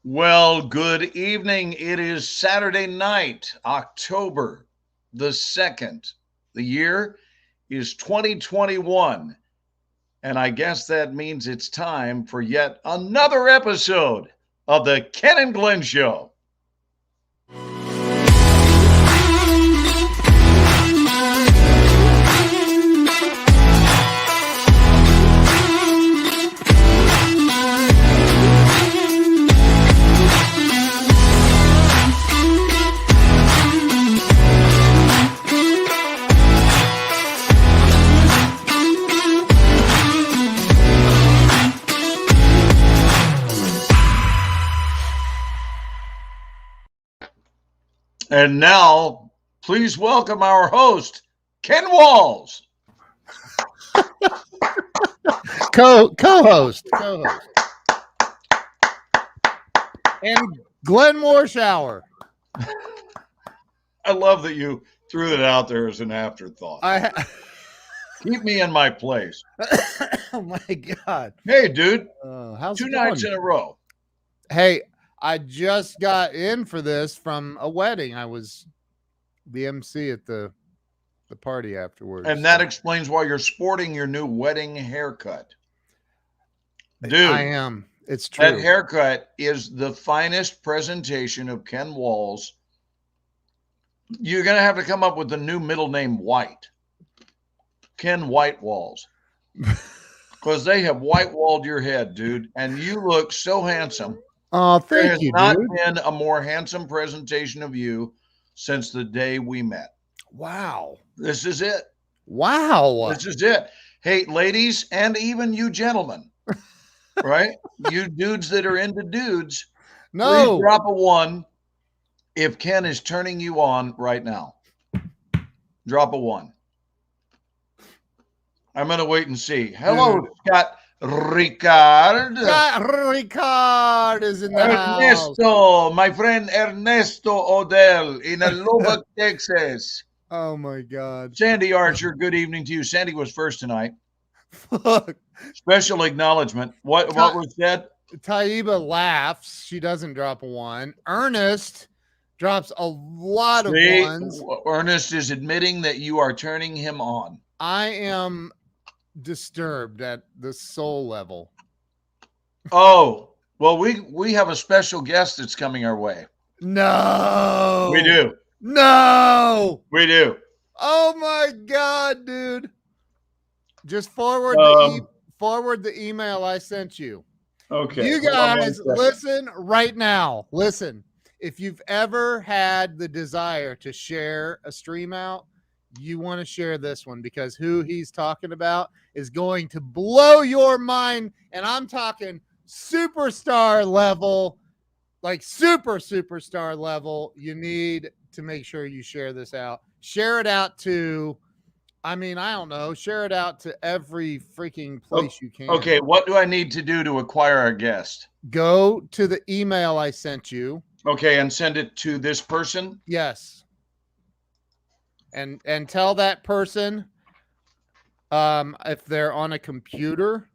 Well, good evening. It is Saturday night, October the 2nd. The year is 2021. And I guess that means it's time for yet another episode of the Ken and Glenn Show. And now, please welcome our host, Ken Walls. Co-host, and Glenn Morshower. I love that you threw that out there as an afterthought. Keep me in my place. Oh my God! Hey, dude. How's Two it nights going? in a row. Hey, I just got in for this from a wedding. I was the MC at the party afterwards, And that explains why you're sporting your new wedding haircut. Dude, I am. It's true. That haircut is the finest presentation of Ken Walls. You're going to have to come up with the new middle name White. Ken White Walls. Because they have white-walled your head, dude. And you look so handsome. Oh, There thank has you, not dude. been a more handsome presentation of you since the day we met. Wow. This is it. Wow. This is it. Hey, ladies, and even you gentlemen, right? You dudes that are into dudes, No. please drop a 1 if Ken is turning you on right now. Drop a 1. I'm going to wait and see. Hello, Scott Ricard. Ricard is in the house. Ernesto, my friend Ernesto Odell in Lubbock, Texas. Oh my God. Sandy Archer, good evening to you. Sandy was first tonight. Fuck. Special acknowledgement. What was said? Taiba laughs. She doesn't drop a 1. Ernest drops a lot of ones. Ernest is admitting that you are turning him on. I am disturbed at the soul level. Oh, well, we have a special guest that's coming our way. No. We do. No. We do. Oh my God, dude. Just forward the email I sent you. Okay. You guys, listen right now. Listen. If you've ever had the desire to share a stream out, you want to share this one because who he's talking about is going to blow your mind. And I'm talking superstar level, like superstar level. You need to make sure you share this out. Share it out to, I don't know, share it out to every freaking place you can. Okay, what do I need to do to acquire our guest? Go to the email I sent you. Okay, and send it to this person? Yes. And tell that person if they're on a computer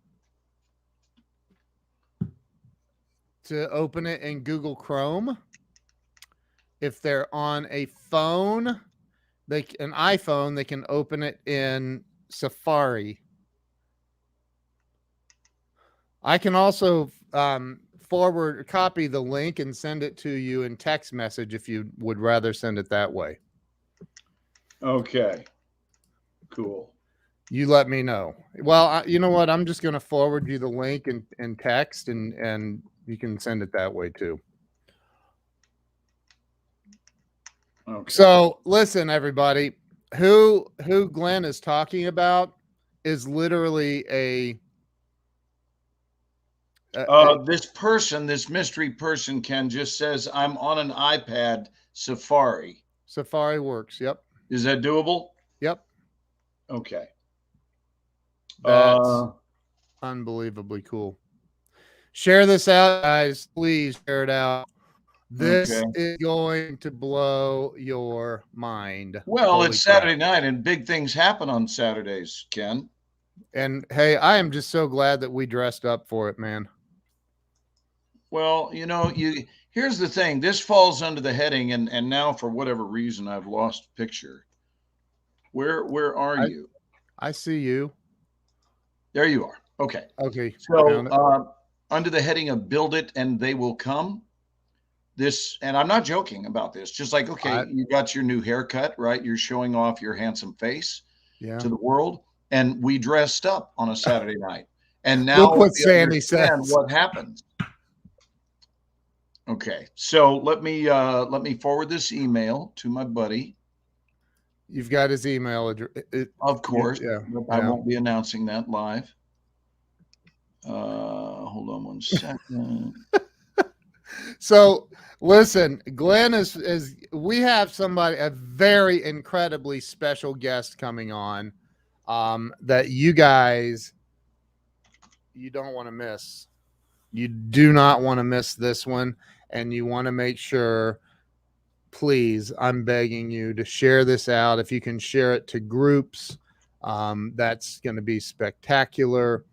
to open it in Google Chrome. If they're on a phone, an iPhone, they can open it in Safari. I can also copy the link and send it to you in text message if you would rather send it that way. Okay. Cool. You let me know. Well, you know what? I'm just going to forward you the link and text, and you can send it that way too. Okay. So listen, everybody, who Glenn is talking about is literally this mystery person, Ken, just says, I'm on an iPad Safari. Safari works. Yep. Is that doable? Yep. Okay. That's unbelievably cool. Share this out, guys. Please share it out. This is going to blow your mind. Well, holy it's crap. Saturday night, and big things happen on Saturdays, Ken. And hey, I am just so glad that we dressed up for it, man. Well, here's the thing. This falls under the heading, and now for whatever reason I've lost picture. Where are I you? I see you. There you are. Okay. Okay, So found it. under the heading of "Build It and They Will Come," this, and I'm not joking about this. Just like, okay, I you got your new haircut, right? You're showing off your handsome face yeah. to the world, and we dressed up on a Saturday night, and Look now what we Sandy understand says. what happens. Okay, so let me forward this email to my buddy. You've got his email address. Of course, Yeah, I yeah. won't be announcing that live. Hold on one second. So listen, Glenn is we have somebody, a very incredibly special guest coming on, that you guys, you don't want to miss. You do not want to miss this one, and you want to make sure, please, I'm begging you to share this out. If you can share it to groups, that's going to be spectacular.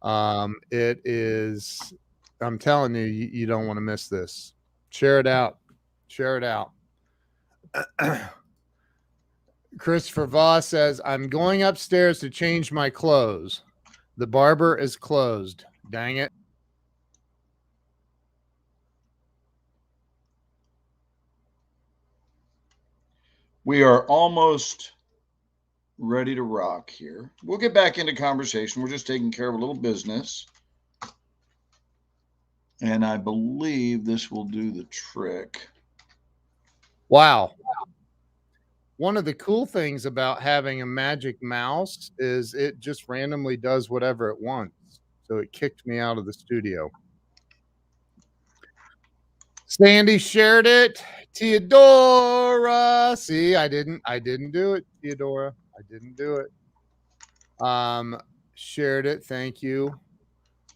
It is, I'm telling you, you don't want to miss this. Share it out. Share it out. Christopher Voss says, I'm going upstairs to change my clothes. The barber is closed. Dang it. We are almost ready to rock here. We'll get back into conversation. We're just taking care of a little business. And I believe this will do the trick. Wow. One of the cool things about having a magic mouse is it just randomly does whatever it wants. So it kicked me out of the studio. Sandy shared it. Theodora. See, I didn't do it, Theodora. I didn't do it. Shared it. Thank you.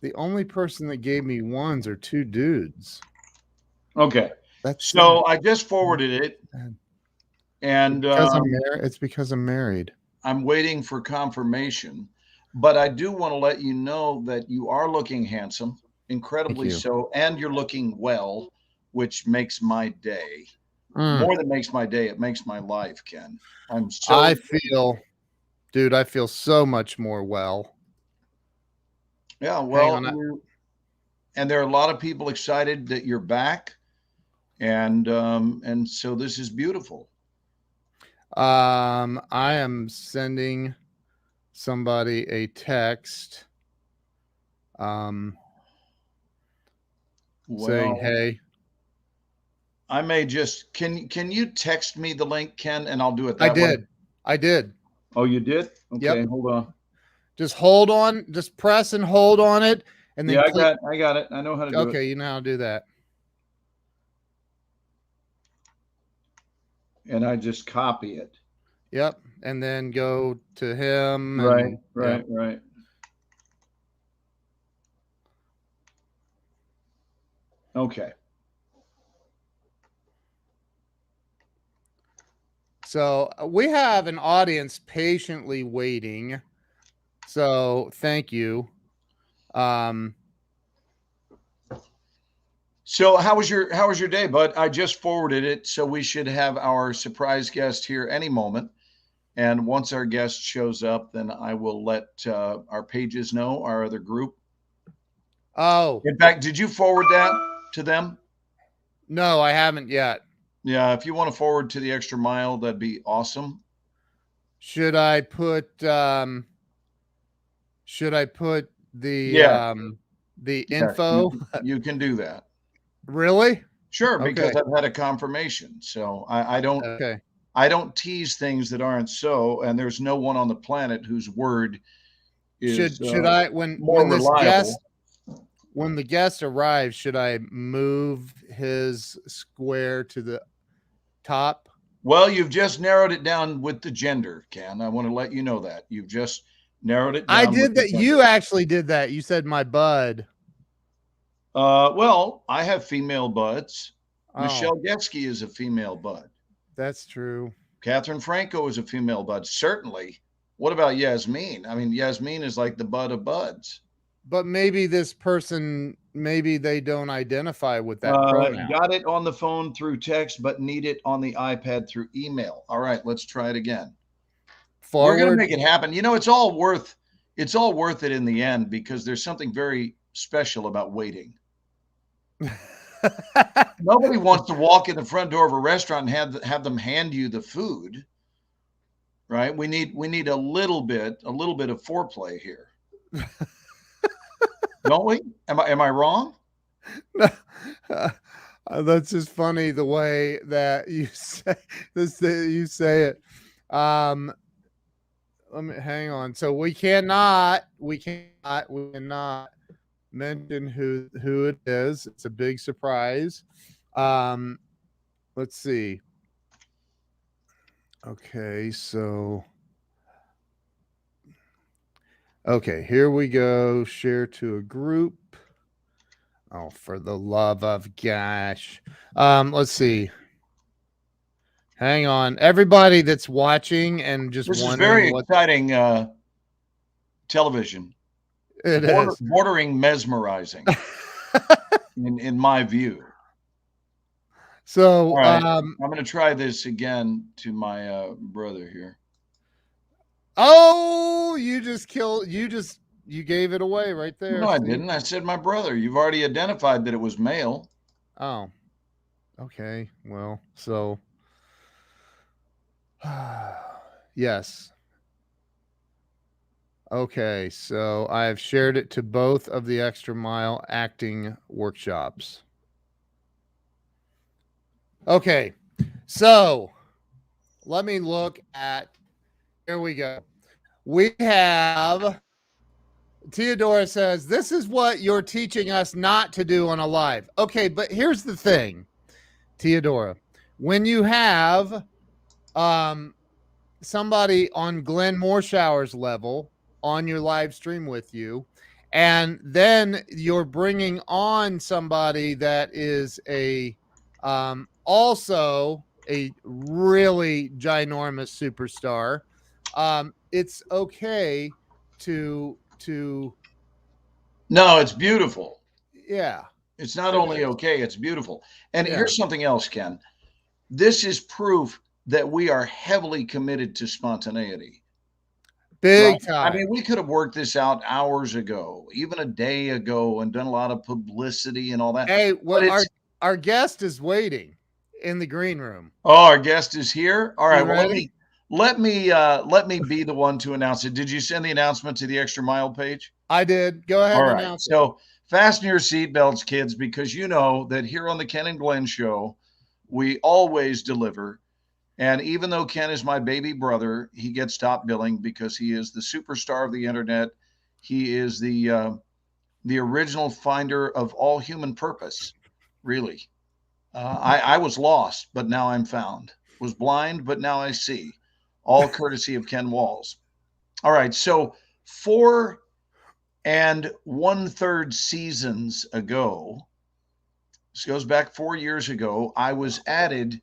The only person that gave me ones are two dudes. Okay. That's So sad. I just forwarded it, and It's because I'm married. I'm waiting for confirmation. But I do want to let you know that you are looking handsome, incredibly you. so, and you're looking well, which makes my day. Mm. More than makes my day, it makes my life, Ken. I'm so I feel so much more well. yeah, Hang well, on. and there are a lot of people excited that you're back, and so this is beautiful. I am sending somebody a text saying, Well, hey. I may just can you text me the link, Ken, and I'll do it I that way. did. I did. Oh, you did? Okay, Yep. hold on. Just hold on, just press and hold on it, and then Yeah, click. I got it. I know how to do it. Okay, you know how to do that. And I just copy it. Yep. And then go to him. Right, And, right, yep. right. Okay. So we have an audience patiently waiting. So thank you. So how was your day, bud? I just forwarded it, so we should have our surprise guest here any moment. And once our guest shows up, then I will let our pages know, our other group. Oh, In fact, did you forward that to them? no, I haven't yet. Yeah, if you want to forward to the extra mile, that'd be awesome. Should I put the Yeah, the yes, info? you can do that. Really? Sure, because Okay. I've had a confirmation. So Okay. I don't tease things that aren't so, and there's no one on the planet whose word is Should I more reliable. when the guest arrives, should I move his square to the top? Well, you've just narrowed it down with the gender, Ken. I want to let you know that. You've just narrowed it I down with did the that. gender. You actually did that. You said my bud. Well, I have female buds. Oh, Michelle Getsky is a female bud. that's true. Catherine Franco is a female bud. Certainly. What about Yasmin? I mean, Yasmin is like the bud of buds. but maybe this person, maybe they don't identify with that pronoun. Got it on the phone through text, but need it on the iPad through email. All right, let's try it again. We're going to Forward. make it happen. It's all worth it in the end because there's something very special about waiting. Nobody wants to walk in the front door of a restaurant and have them hand you the food, right? We need a little bit of foreplay here, don't we? Am I wrong? That's just funny the way that you say this. You say it. Let me hang on. So we cannot mention who it is. It's a big surprise. Let's see. Okay, so okay, here we go. Share to a group. Oh, for the love of gosh. Let's see. Hang on. Everybody that's watching and just This is wondering very what exciting television, it is. bordering mesmerizing, in my view. So, All right, I'm going to try this again to my brother here. oh, you gave it away right there. No, I See? didn't. I said my brother. You've already identified that it was male. Oh, okay. Well, so yes. Okay, so I have shared it to both of the Extra Mile acting workshops. Okay, so let me look at. Here we go. We have. Theodora says, "This is what you're teaching us not to do on a live." Okay, but here's the thing, Theodora. When you have somebody on Glenn Moorshower's level on your live stream with you, and then you're bringing on somebody that is a also a really ginormous superstar, it's okay to No, it's beautiful. yeah. It's not It only is. okay, it's beautiful. And Yeah. here's something else, Ken. This is proof that we are heavily committed to spontaneity. Right? Big I time. mean, we could have worked this out hours ago, even a day ago, and done a lot of publicity and all that. Hey, But well, it's our guest is waiting in the green room. oh, our guest is here. All right. You Well, ready? let me be the one to announce it. Did you send the announcement to the Extra Mile page? I did. Go ahead All and right. announce it. So fasten your seatbelts, kids, because you know that here on the Ken and Glenn show, we always deliver. And even though Ken is my baby brother, he gets top billing because he is the superstar of the internet. He is the original finder of all human purpose, really. I was lost, but now I'm found. Was blind, but now I see. All courtesy of Ken Walls. All right. So 4 1/3 seasons ago, this goes back 4 years ago, I was added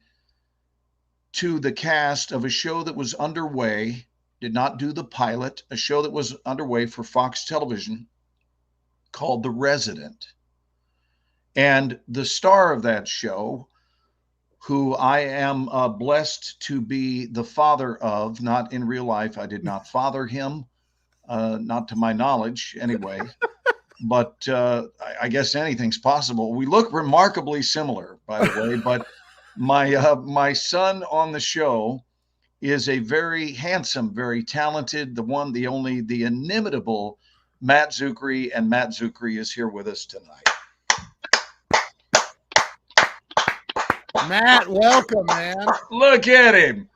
to the cast of a show that was underway, did not do the pilot, a show that was underway for Fox Television called The Resident. And the star of that show, who I am blessed to be the father of, not in real life, I did not father him, not to my knowledge anyway. But I guess anything's possible. We look remarkably similar, by the way. But my son on the show is a very handsome, very talented, the one, the only, the inimitable Matt Czuchry, and Matt Czuchry is here with us tonight. Matt, welcome, man. Look at him.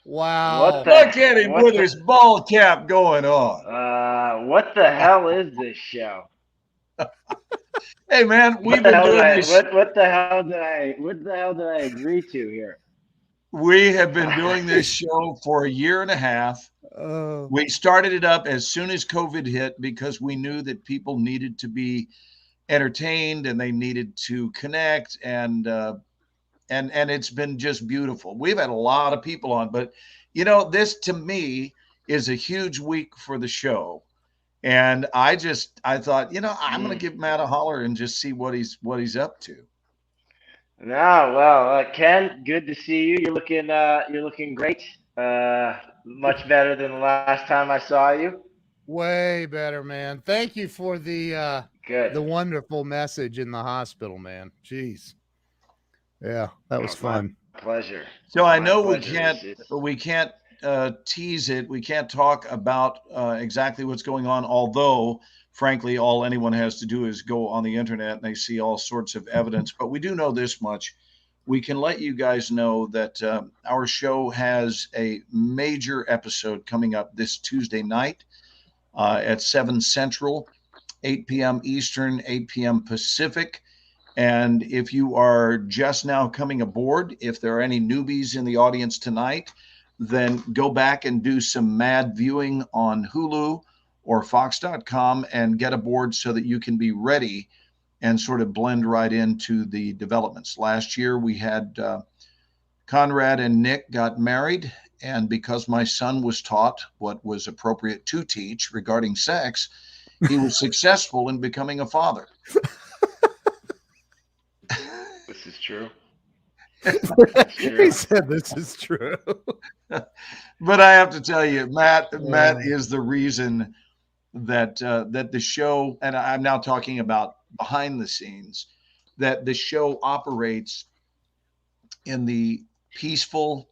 Wow. Look at him with his ball cap going on. What the hell is this show? Hey man, we've been doing this. What the hell did I agree to here? We have been doing this show for a year and a half. We started it up as soon as COVID hit because we knew that people needed to be entertained and they needed to connect, and it's been just beautiful. We've had a lot of people on, but you know, this to me is a huge week for the show. And I thought, I'm going to give Matt a holler and just see what he's up to. No, well, Ken, good to see you. You're looking great. Much better than the last time I saw you. Way better, man. Thank you for Good. the wonderful message in the hospital, man. Jeez. Yeah, that was fun. My pleasure. So I My know we pleasure. can't we can't tease it. We can't talk about exactly what's going on. Although, frankly, all anyone has to do is go on the internet and they see all sorts of evidence. But we do know this much: we can let you guys know that our show has a major episode coming up this Tuesday night at 7 Central, 8 p.m. Eastern, 8 p.m. Pacific. And if you are just now coming aboard, if there are any newbies in the audience tonight, then go back and do some mad viewing on Hulu or Fox.com and get aboard so that you can be ready and sort of blend right into the developments. Last year, we had Conrad and Nick got married. And because my son was taught what was appropriate to teach regarding sex, he was successful in becoming a father. This is true. He said this is true. But I have to tell you, Matt is the reason that the show, and I'm now talking about behind the scenes, that the show operates in the peaceful,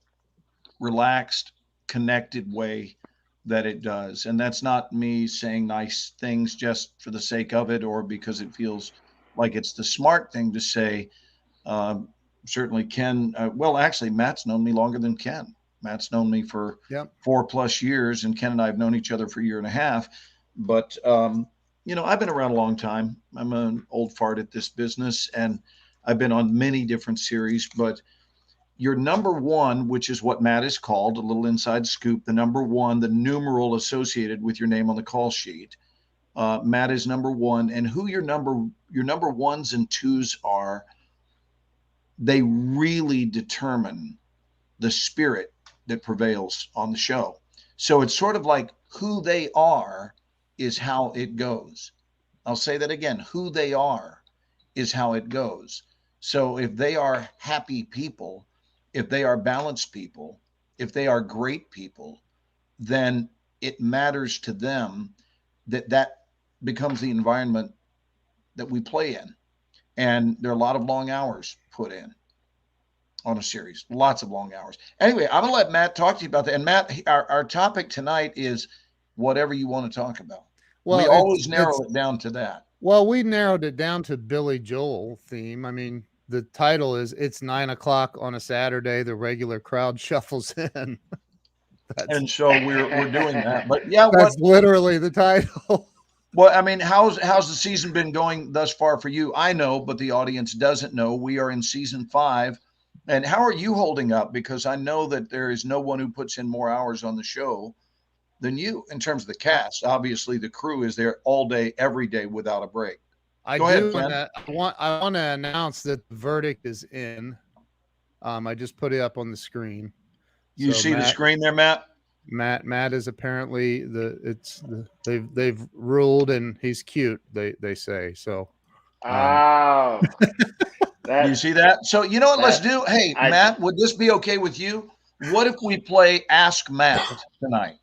relaxed, connected way that it does. And that's not me saying nice things just for the sake of it or because it feels like it's the smart thing to say. Certainly Ken, well, actually, Matt's known me longer than Ken. Matt's known me for 4+ years, and Ken and I have known each other for a year and a half. But, I've been around a long time. I'm an old fart at this business, and I've been on many different series. But your number one, which is what Matt is called, a little inside scoop, the number one, the numeral associated with your name on the call sheet, Matt is number one. And who your number ones and twos are, they really determine the spirit that prevails on the show. So it's sort of like who they are is how it goes. I'll say that again. Who they are is how it goes. So if they are happy people, if they are balanced people, if they are great people, then it matters to them that becomes the environment that we play in. And there are a lot of long hours put in on a series, lots of long hours. Anyway, I'm going to let Matt talk to you about that. And Matt, our topic tonight is whatever you want to talk about. Well, we always narrow it down to that. Well, we narrowed it down to Billy Joel theme. I mean, the title is "It's 9 o'clock on a Saturday. The regular crowd shuffles in." And so we're doing that. But yeah, that's literally the title. Well, I mean, how's the season been going thus far for you? I know, but the audience doesn't know. We are in season 5. And how are you holding up? Because I know that there is no one who puts in more hours on the show than you in terms of the cast. Obviously, the crew is there all day, every day without a break. I want to announce that the verdict is in. I just put it up on the screen. You see the screen there, Matt? Matt is apparently they've ruled, and he's cute. They say so. You see that? So you know what? Let's do. Hey, Matt, would this be okay with you? What if we play Ask Matt tonight?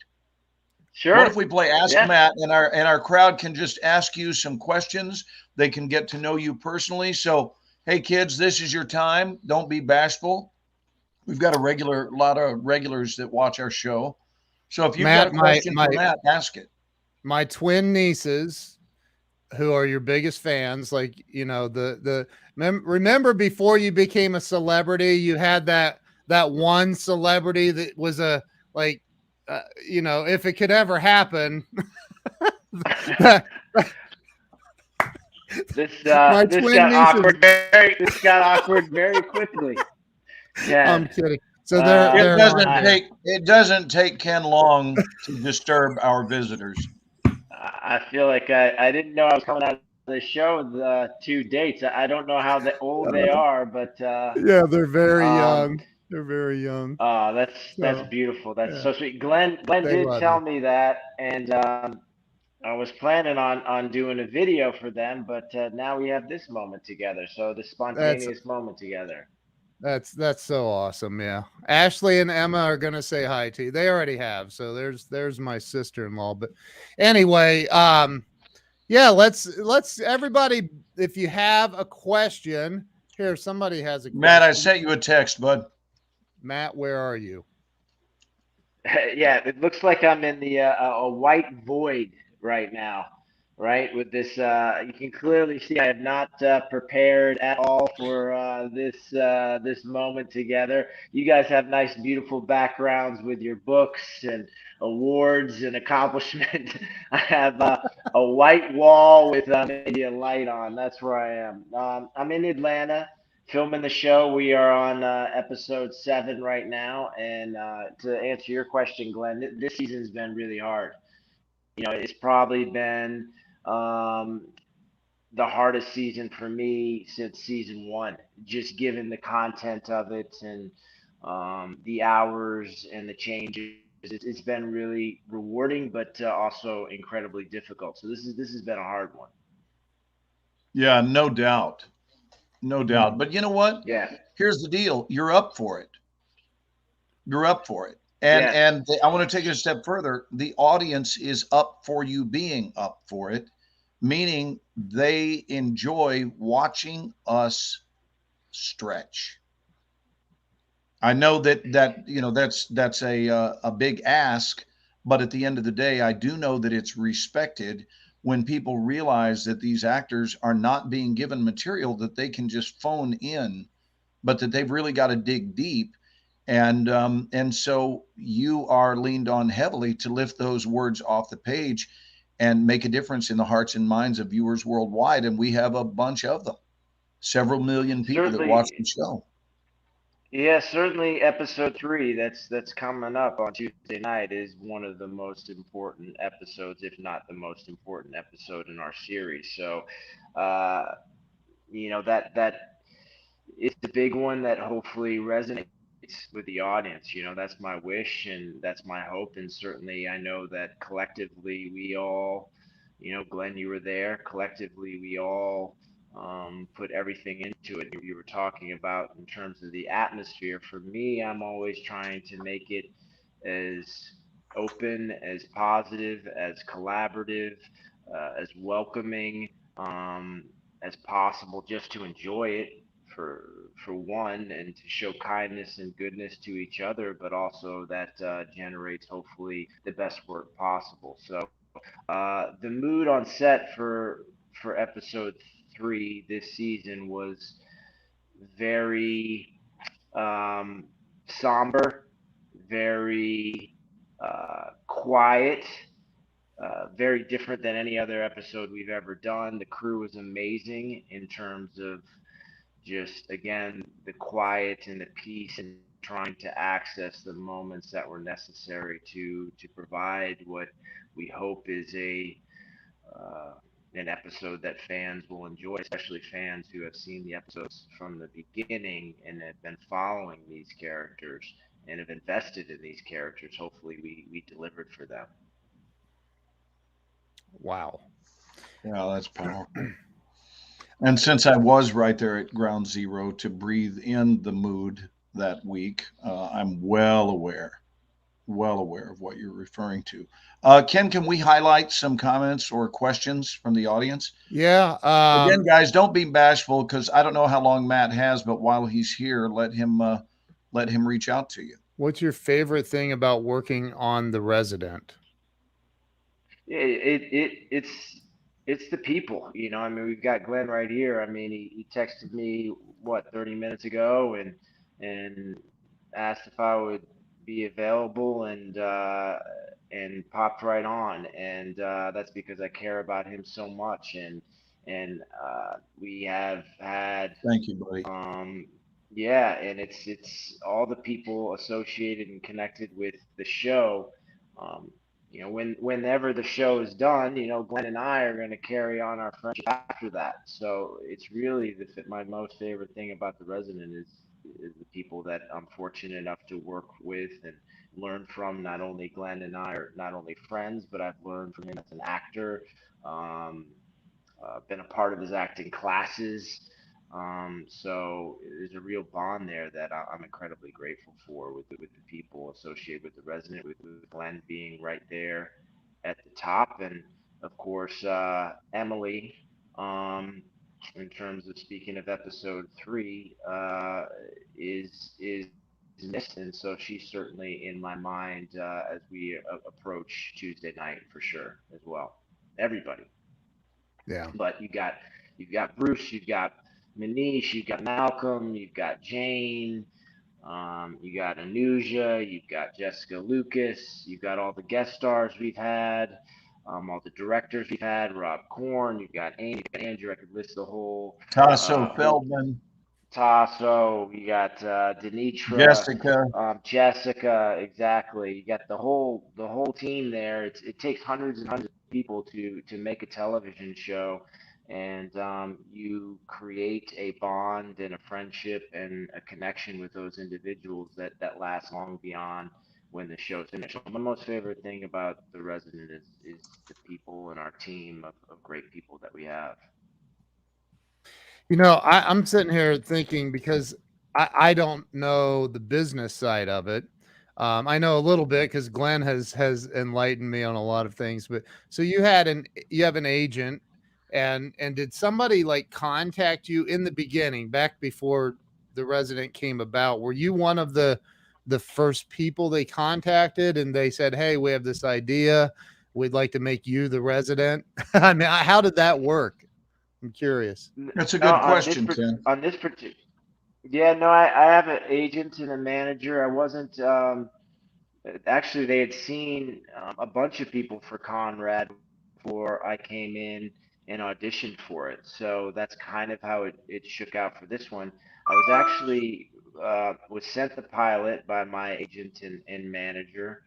Sure. What if we play Ask Matt, and our crowd can just ask you some questions? They can get to know you personally. So, hey, kids, this is your time. Don't be bashful. We've got a lot of regulars that watch our show. So if you've got a question for Matt, ask it. My twin nieces, who are your biggest fans, like, remember before you became a celebrity, you had that one celebrity that was if it could ever happen. This got awkward very quickly. Yeah. I'm kidding. So it doesn't take Ken long to disturb our visitors. I feel like I didn't know I was coming out of the show with 2 dates. I don't know how old they are, but yeah, they're very young. They're very young. Oh, that's beautiful. That's so sweet. Glenn did tell me that, and I was planning on doing a video for them, but now we have this moment together. So the That's spontaneous moment together. that's so awesome. Yeah. Ashley and Emma are gonna say hi to you. They already have. So there's my sister-in-law. But anyway, yeah, let's everybody, if you have a question, here, somebody has a Matt, I question. sent you a text, bud. Matt, where are you? Yeah, it looks like I'm in the a white void right now, right? With this, you can clearly see I have not prepared at all for this moment together. You guys have nice, beautiful backgrounds with your books and awards and accomplishment. I have a white wall with maybe a light on. That's where I am. I'm in Atlanta filming the show. We are on episode 7 right now. And to answer your question, Glenn, this season's been really hard. It's probably been the hardest season for me since season 1, just given the content of it and the hours and the changes. It's been really rewarding, but also incredibly difficult. So this has been a hard one. Yeah, no doubt. No doubt. Hmm. But you know what? Yeah. Here's the deal. You're up for it. You're up for it. And Yes. and I want to take it a step further. The audience is up for you being up for it, meaning they enjoy watching us stretch. I know that's a big ask, but at the end of the day, I do know that it's respected when people realize that these actors are not being given material that they can just phone in, but that they've really got to dig deep. And so you are leaned on heavily to lift those words off the page and make a difference in the hearts and minds of viewers worldwide. And we have a bunch of them, several million people that watch the Certainly. show. Yeah, certainly episode 3 that's coming up on Tuesday night is one of the most important episodes, if not the most important episode in our series. So, uh, that it's the big one that hopefully resonates with the audience. That's my wish and that's my hope. And certainly I know that collectively we all, Glenn, you were there. Collectively, we all put everything into it. You were talking about in terms of the atmosphere. For me, I'm always trying to make it as open, as positive, as collaborative, as welcoming as possible, just to enjoy it for one, and to show kindness and goodness to each other, but also that generates hopefully the best work possible. So the mood on set for episode 3 this season was very somber, very quiet, very different than any other episode we've ever done. The crew was amazing in terms of just, again, the quiet and the peace and trying to access the moments that were necessary to provide what we hope is a an episode that fans will enjoy, especially fans who have seen the episodes from the beginning and have been following these characters and have invested in these characters. Hopefully, we delivered for them. Wow. Yeah, that's powerful. And since I was right there at ground zero to breathe in the mood that week, I'm well aware of what you're referring to. Ken, can we highlight some comments or questions from the audience? Yeah. Again, guys, don't be bashful because I don't know how long Matt has, but while he's here, let him reach out to you. What's your favorite thing about working on The Resident? It's the people. I mean, we've got Glenn right here. I mean, he texted me what 30 minutes ago and asked if I would be available and popped right on. And that's because I care about him so much. And we have had Thank you, buddy. um, yeah, and it's all the people associated and connected with the show. Um, whenever the show is done, Glenn and I are going to carry on our friendship after that. So it's really my most favorite thing about the Resident the people that I'm fortunate enough to work with and learn from. Not only Glenn and I are not only friends, but I've learned from him as an actor. Um, been a part of his acting classes. So there's a real bond there that I'm incredibly grateful for with the people associated with the resident, with Glenn being right there at the top, and of course Emily. In terms of speaking of episode three, is missed, and so she's certainly in my mind as we approach Tuesday night for sure as well. Everybody. Yeah. But you've got Bruce, you've got Manish, you've got Malcolm, you've got Jane, you got Anuja, you've got Jessica Lucas, you've got all the guest stars we've had, all the directors we've had, Rob Korn, you've got Amy, you've got Andrew. I could list the Tasso whole Feldman, Tasso, you got Denitra, Jessica. Jessica, exactly. You got the whole team there. It takes hundreds and hundreds of people to make a television show, and you create a bond and a friendship and a connection with those individuals that lasts long beyond when the show's finished. So my most favorite thing about The Resident is the people and our team of great people that we have. I'm sitting here thinking because I don't know the business side of it. I know a little bit because Glenn has enlightened me on a lot of things. But so you have an agent, and did somebody like contact you in the beginning, back before the resident came about? Were you one of the first people they contacted, and they said, "Hey, we have this idea. We'd like to make you the resident." I mean, how did that work? I'm curious. That's a No, good question, Tim. on this particular. Yeah, no, I have an agent and a manager. I wasn't actually they had seen a bunch of people for Conrad before I came in and auditioned for it. So that's kind of how it shook out for this one. I was actually was sent the pilot by my agent and manager.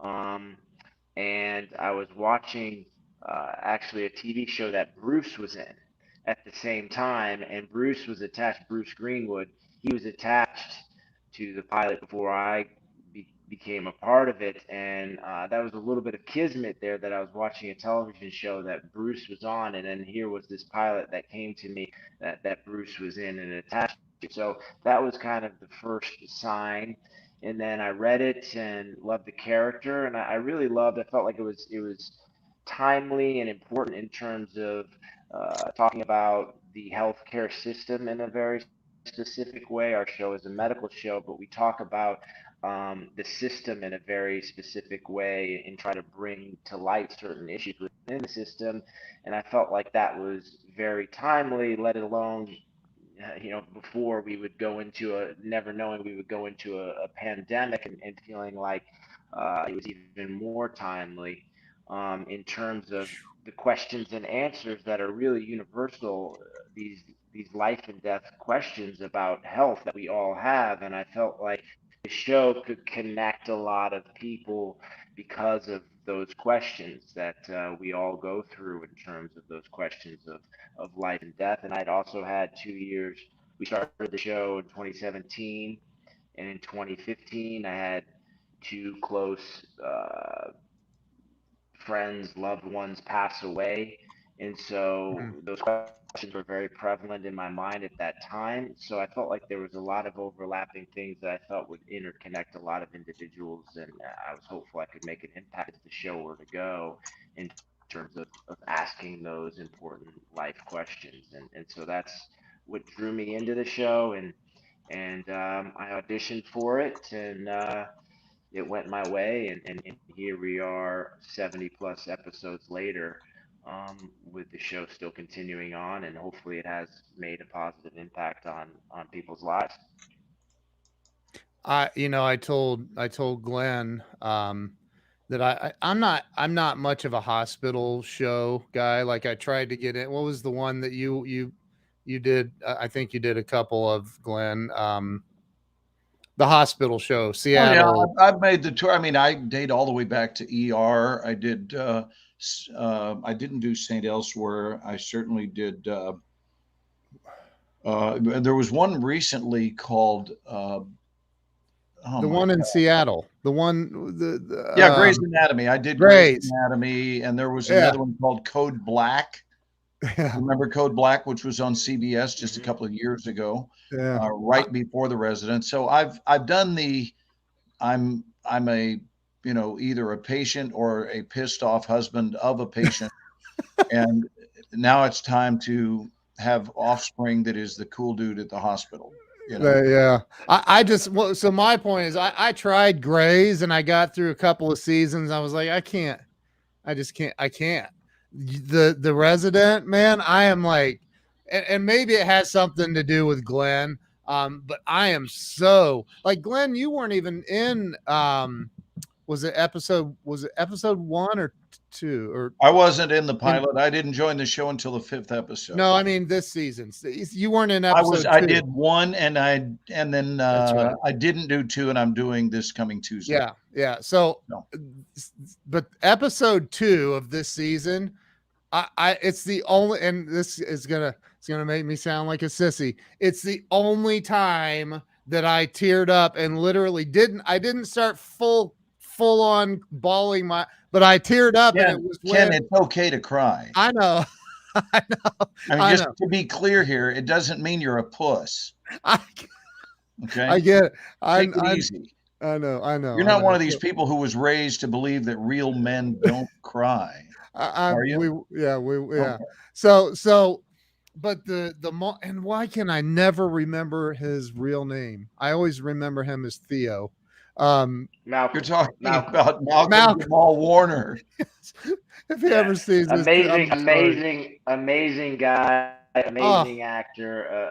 And I was watching actually a TV show that Bruce was in at the same time, and Bruce was attached. Bruce Greenwood, he was attached to the pilot before I became a part of it, and that was a little bit of kismet there. That I was watching a television show that Bruce was on, and then here was this pilot that came to me that Bruce was in and attached to. So that was kind of the first sign, and then I read it and loved the character, and I really loved. I felt like it was timely and important in terms of talking about the healthcare system in a very specific way. Our show is a medical show, but we talk about the system in a very specific way and try to bring to light certain issues within the system. And I felt like that was very timely, let alone before we would go into never knowing we would go into a pandemic and feeling like it was even more timely in terms of the questions and answers that are really universal, these life and death questions about health that we all have. And I felt like the show could connect a lot of people because of those questions that we all go through in terms of those questions of life and death. And I'd also had 2 years. We started the show in 2017, and in 2015, I had two close friends, loved ones pass away. And so Mhm. those questions were very prevalent in my mind at that time. So I felt like there was a lot of overlapping things that I felt would interconnect a lot of individuals. And I was hopeful I could make an impact as the show were to go in terms of asking those important life questions. And so that's what drew me into the show. And I auditioned for it, and it went my way, and here we are 70 plus episodes later, with the show still continuing on, and hopefully it has made a positive impact on people's lives. I told Glenn that I'm not much of a hospital show guy. Like I tried to get in. What was the one that you did? I think you did a couple of Glenn. The hospital show, Oh yeah, Seattle. I've made the tour. I mean, I date all the way back to ER. I did. I didn't do Saint Elsewhere. I certainly did. There was one recently called, oh The my one in God. Seattle. The one Yeah, Grey's Anatomy. I did Grey's Grace. Anatomy, and there was Yeah. another one called Code Black. Yeah. Remember Code Black, which was on CBS just a Hmm. couple of years ago, Yeah. right before The Resident. So I've done the I'm a either a patient or a pissed off husband of a patient, and now it's time to have offspring that is the cool dude at the hospital. You know, Yeah. I just well, so my point is I tried Grays and I got through a couple of seasons. I was like, I can't. I just can't. I can't. The Resident, man, I am like, and maybe it has something to do with Glenn. But I am so like Glenn, you weren't even in was it episode one or two or I wasn't in the in pilot. I didn't join the show until the fifth episode. no, I mean this season. You weren't in I was episode I two. did one, and then That's right. I didn't do two, and I'm doing this coming Tuesday. Yeah, yeah. So, No. but episode two of this season, it's the only, and this is it's gonna make me sound like a sissy. It's the only time that I teared up and literally I didn't start full on bawling but I teared up and Ken, it was Ken, when it's okay to cry. I know, I know, I mean, I just know, to be clear here, it doesn't mean you're a puss. I, Okay, I get it. take it easy. I know, I know, You're I not one know. of these people who was raised to believe that real men don't cry, are you? Yeah. Okay. So, but and why can I never remember his real name? I always remember him as Theo. You're Malcolm. talking Malcolm. about Malcolm Malcolm. Jamal Warner. If he Yeah. ever sees this, Amazing, I'm sorry. amazing guy, Oh, amazing actor,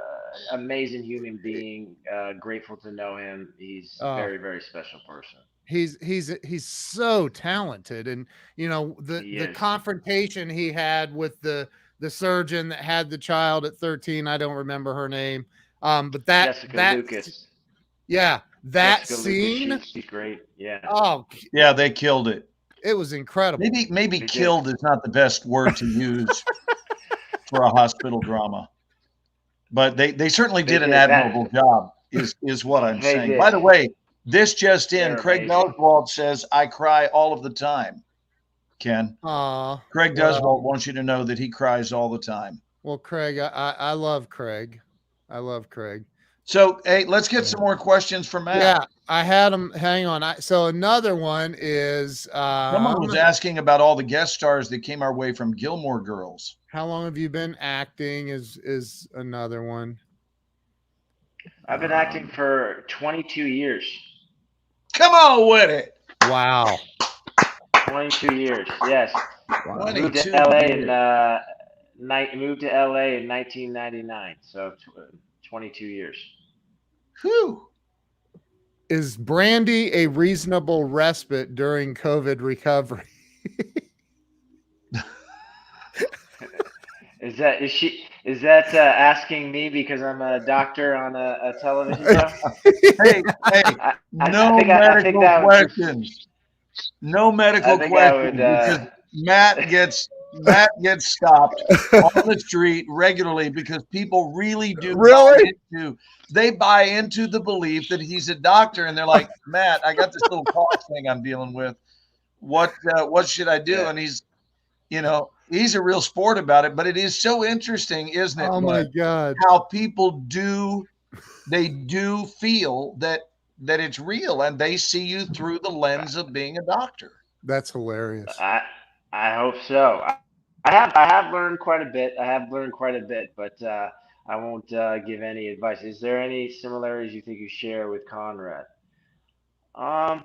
amazing human being. Grateful to know him. He's oh, very, very special person. he's so talented, and He the is. confrontation he had with the surgeon that had the child at 13. I don't remember her name. But Jessica Lucas. yeah, that Jessica Lucas. scene. She's great. Yeah. Oh, Yeah, they killed it. it was incredible. Maybe They did. killed is not the best word to use for a hospital drama, but they certainly They did an did admirable that. job. Is what I'm They saying. By did. the way, this just in: They're Craig amazing. Oswald says I cry all of the time. Ken, Aw, Craig well, Duswalt wants you to know that he cries all the time. well, Craig, I love Craig. I love Craig. So, hey, let's get some more questions from Matt. Yeah, I had him. Hang on. So another one is Someone was asking about all the guest stars that came our way from Gilmore Girls. how long have you been acting? Is another one. I've been acting for 22 years. Come on with it. Wow. 22 years. Yes. Wow. Moved to 22 LA years. moved to LA in 1999. So 22 years. Whew. Is brandy a reasonable respite during COVID recovery? Is that asking me because I'm a doctor on a television show? Hey, no I think medical that would just, questions. No medical I think I would questions because Matt gets stopped on the street regularly because people really do Really? buy into the belief that he's a doctor and they're like, Matt, I got this little cough thing I'm dealing with. What should I do? Yeah. And he's a real sport about it, but it is so interesting, isn't it, Oh my Glenn, God. how people do feel that it's real and they see you through the lens of being a doctor. That's hilarious. I hope so. I have learned quite a bit. I have learned quite a bit, but I won't give any advice. Is there any similarities you think you share with Conrad? Um,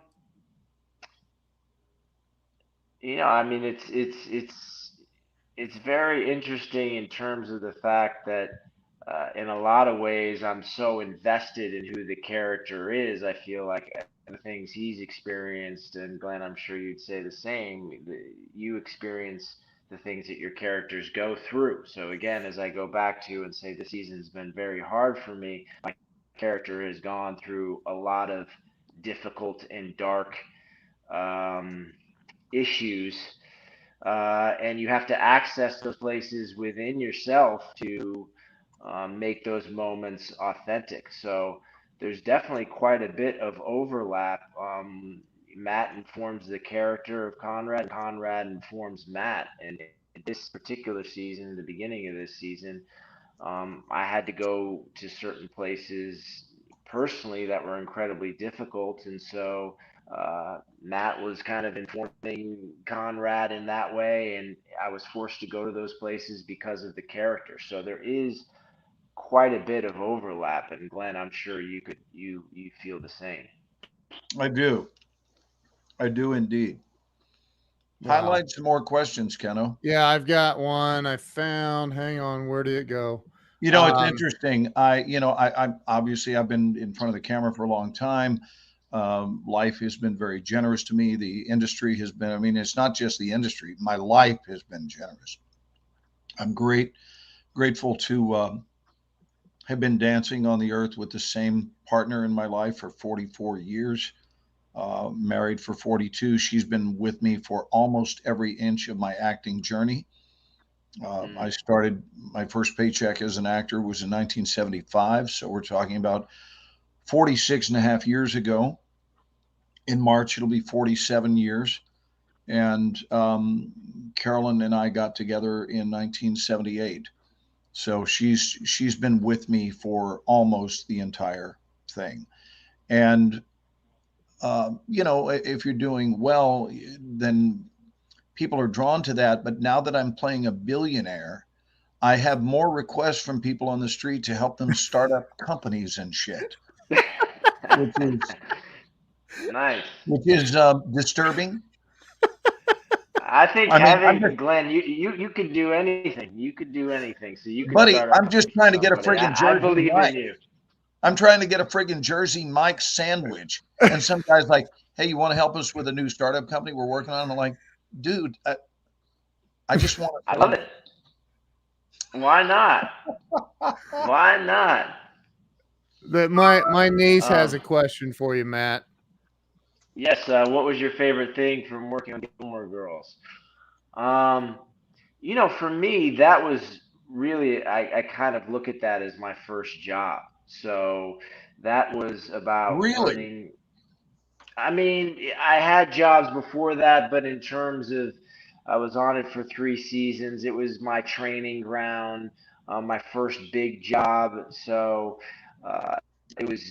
I mean, it's very interesting in terms of the fact that in a lot of ways I'm so invested in who the character is. I feel like the things he's experienced, and Glenn, I'm sure you'd say the same. You experience the things that your characters go through. So again, as I go back to and say the season's been very hard for me, my character has gone through a lot of difficult and dark um, issues, and you have to access those places within yourself to make those moments authentic. So there's definitely quite a bit of overlap. Matt informs the character of Conrad, and Conrad informs Matt. And in this particular season, the beginning of this season, I had to go to certain places personally that were incredibly difficult, and so Matt was kind of informing Conrad in that way, and I was forced to go to those places because of the character. So there is quite a bit of overlap, and Glenn, I'm sure you feel the same. I do. I do indeed. Wow. Highlight some more questions, Keno. Yeah, I've got one I found. Hang on, where did it go? You know, it's interesting. I obviously I've been in front of the camera for a long time. Life has been very generous to me. The industry has been. I mean, it's not just the industry. My life has been generous. I'm grateful to have been dancing on the earth with the same partner in my life for 44 years. Married for 42. She's been with me for almost every inch of my acting journey. I Mm, started my first paycheck as an actor was in 1975. So we're talking about 46 and a half years ago. In March, it'll be 47 years. And Carolyn and I got together in 1978. So she's been with me for almost the entire thing. And if you're doing well, then people are drawn to that. But now that I'm playing a billionaire, I have more requests from people on the street to help them start up companies and shit, which is nice. disturbing. I think I mean, I'm having just, Glenn, you could do anything. You could do anything. So you could buddy, start up a I'm just company for trying to get a somebody. friggin' I Jersey believe in Mike. you. I'm trying to get a friggin' Jersey Mike sandwich. And some guy's like, hey, you want to help us with a new startup company we're working on? I'm like, dude, I just want I to love say, it. Why not? Why not? that my niece has Um, a question for you, Matt. yes. What was your favorite thing from working on Gilmore Girls? Um, for me, that was really I kind of look at that as my first job. So that was about really? learning. I mean, I had jobs before that, but in terms of I was on it for 3 seasons. It was my training ground, my first big job. So it was,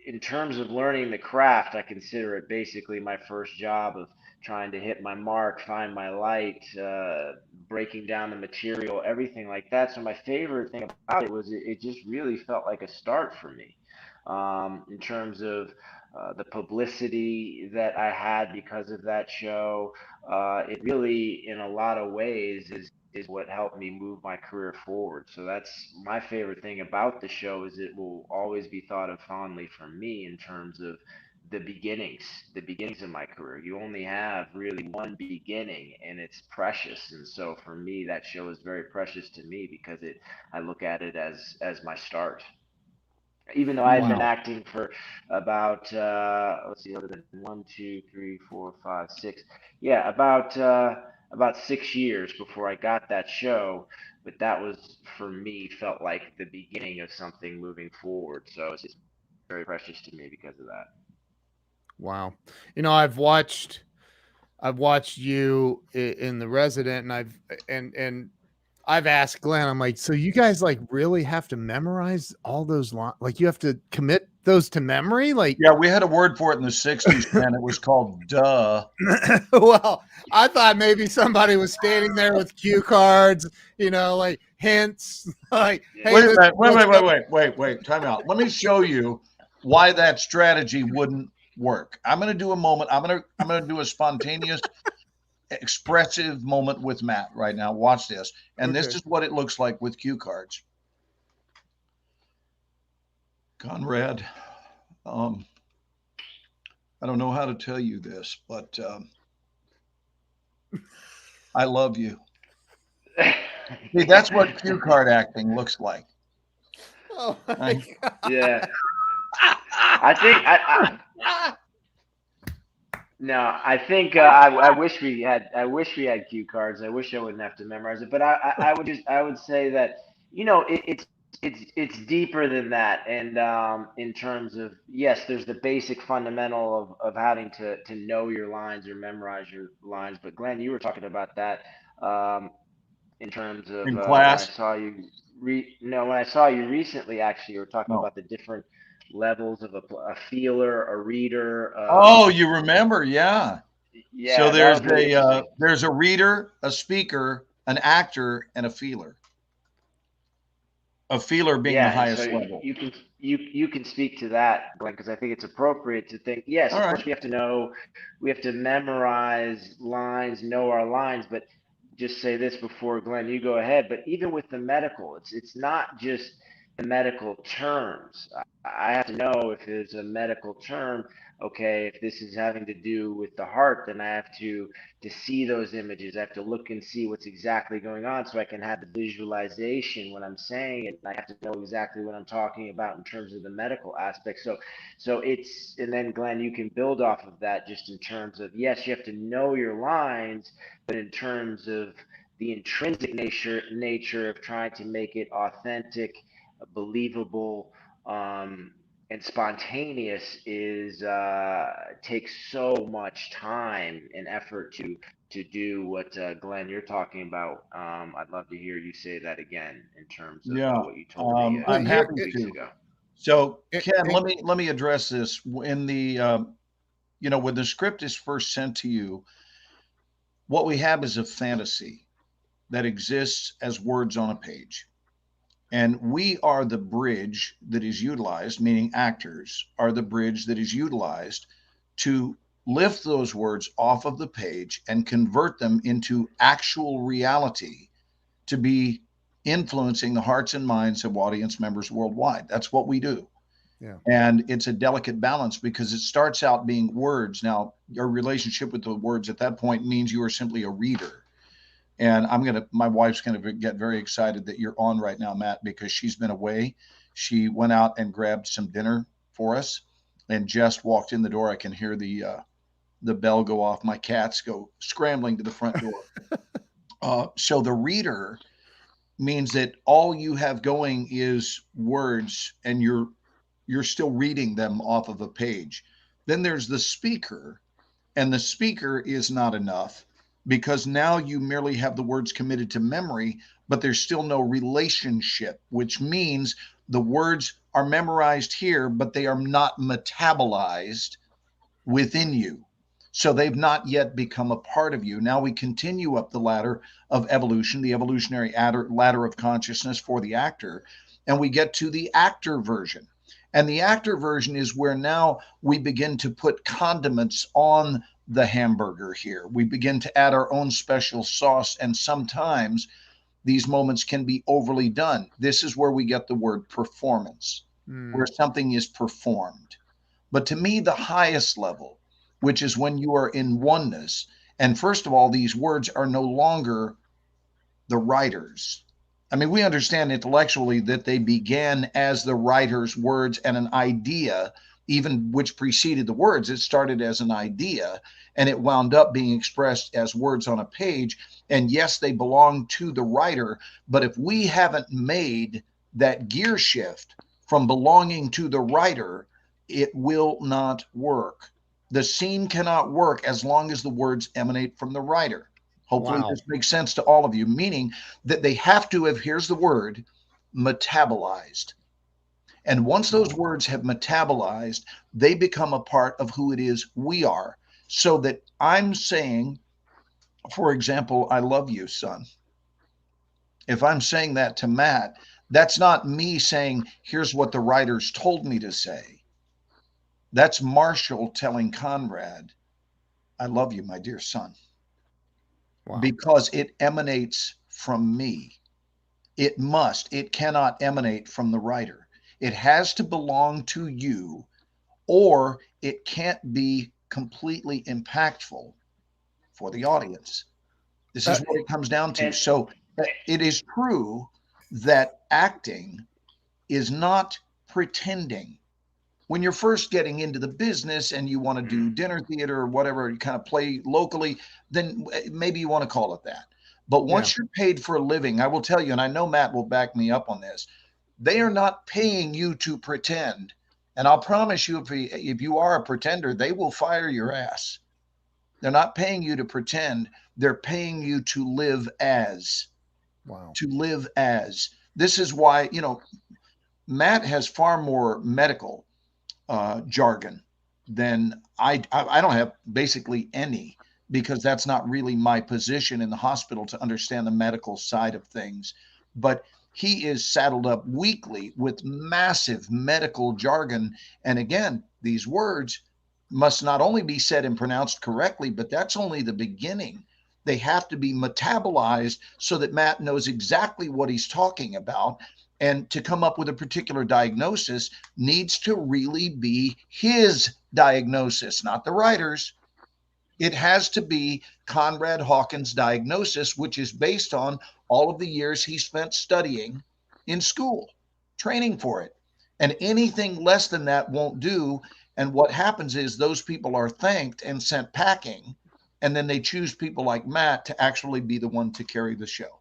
in terms of learning the craft, I consider it basically my first job of trying to hit my mark, find my light, breaking down the material, everything like that. So my favorite thing about it was it just really felt like a start for me in terms of the publicity that I had because of that show. It really, in a lot of ways, is what helped me move my career forward. So that's my favorite thing about the show is it will always be thought of fondly for me in terms of the beginnings of my career. You only have really one beginning, and it's precious. And so for me, that show is very precious to me because I look at it as my start, even though I had been Wow. acting for about let's see, other than 1, 2, 3, 4, 5, 6, yeah, about 6 years before I got that show. But that was for me felt like the beginning of something moving forward. So it's very precious to me because of that. Wow. I've watched you in The Resident, and I've asked Glenn. I'm like, so you guys like really have to memorize all those lines? Like you have to commit those to memory? Like, Yeah, we had a word for it in the 60s, man. It was called duh. well, I thought maybe somebody was standing there with cue cards, like hints, like, hey, Yeah. Wait a this is minute. Wait, what's wait, going. wait, wait, wait, wait. Time out. Let me show you why that strategy wouldn't work. I'm going to do a moment. I'm going to do a spontaneous, expressive moment with Matt right now. Watch this. And this Okay. is what it looks like with cue cards. Conrad, um, I don't know how to tell you this, but I love you. See, that's what cue card acting looks like. Oh my Right? god. Yeah, I think no, I think I wish we had cue cards. I wish I wouldn't have to memorize it. But I would say that it's it's deeper than that, and in terms of, yes, there's the basic fundamental of having to know your lines or memorize your lines. But Glenn, you were talking about that um, in terms of in when I class? saw you no, when I saw you recently, actually, you were talking No. about the different levels of a feeler, a reader. Oh, you remember? Yeah. So Yeah, that was really interesting. there's a reader, a speaker, an actor, and a feeler. A feeler being the Yeah, and so highest level. you can speak to that, Glenn, because I think it's appropriate to think. Yes, All of right. course, we have to memorize lines, know our lines, but just say this before Glenn, you go ahead. But even with the medical, it's not just the medical terms. I have to know if there's a medical term. Okay, if this is having to do with the heart, then I have to see those images. I have to look and see what's exactly going on so I can have the visualization when I'm saying it. And I have to know exactly what I'm talking about in terms of the medical aspect. So it's, and then Glenn, you can build off of that just in terms of, yes, you have to know your lines, but in terms of the intrinsic nature of trying to make it authentic, believable, and spontaneous is takes so much time and effort to do what Glenn you're talking about. I'd love to hear you say that again in terms of Yeah. what you told me Well, I'm a here happy couple weeks to. ago. So, it, Ken, it, let me address this. In the when the script is first sent to you, what we have is a fantasy that exists as words on a page. And we are the bridge that is utilized, meaning actors are the bridge that is utilized to lift those words off of the page and convert them into actual reality to be influencing the hearts and minds of audience members worldwide. That's what we do. yeah. And it's a delicate balance because it starts out being words. Now, your relationship with the words at that point means you are simply a reader. And my wife's gonna get very excited that you're on right now, Matt, because she's been away. She went out and grabbed some dinner for us and just walked in the door. I can hear the bell go off. My cats go scrambling to the front door. So the reader means that all you have going is words and you're still reading them off of a page. Then there's the speaker, and the speaker is not enough because now you merely have the words committed to memory, but there's still no relationship, which means the words are memorized here, but they are not metabolized within you. So they've not yet become a part of you. Now we continue up the ladder of evolution, the evolutionary ladder of consciousness for the actor, and we get to the actor version. And the actor version is where now we begin to put condiments on the hamburger here. We begin to add our own special sauce, and sometimes these moments can be overly done. This is where we get the word performance, where Mm, something is performed. But to me, the highest level, which is when you are in oneness, and first of all, these words are no longer the writers. I mean, we understand intellectually that they began as the writer's words and an idea, even which preceded the words. It started as an idea and it wound up being expressed as words on a page. And yes, they belong to the writer. But if we haven't made that gear shift from belonging to the writer, it will not work. The scene cannot work as long as the words emanate from the writer. Hopefully, wow. this makes sense to all of you, meaning that they have to have, here's the word, metabolized. And once those Wow. words have metabolized, they become a part of who it is we are. So that I'm saying, for example, I love you, son. If I'm saying that to Matt, that's not me saying, here's what the writers told me to say. That's Marshall telling Conrad, I love you, my dear son, Wow. because it emanates from me. It cannot emanate from the writer. It has to belong to you, or it can't be completely impactful for the audience. This Uh, is what it comes down to. And So it is true that acting is not pretending. When you're first getting into the business and you want to do mm, dinner theater or whatever, you kind of play locally, then maybe you want to call it that. But yeah. once you're paid for a living, I will tell you, and I know Matt will back me up on this, They are not paying you to pretend. And I'll promise you, if you are a pretender, they will fire your ass. They're not paying you to pretend. They're paying you to live as, Wow. to live as. This is why, Matt has far more medical jargon than I don't have basically any, because that's not really my position in the hospital to understand the medical side of things. But he is saddled up weekly with massive medical jargon. And again, these words must not only be said and pronounced correctly, but that's only the beginning. They have to be metabolized so that Matt knows exactly what he's talking about. And to come up with a particular diagnosis needs to really be his diagnosis, not the writer's. It has to be Conrad Hawkins' diagnosis, which is based on all of the years he spent studying in school, training for it. And anything less than that won't do. And what happens is those people are thanked and sent packing. And then they choose people like Matt to actually be the one to carry the show.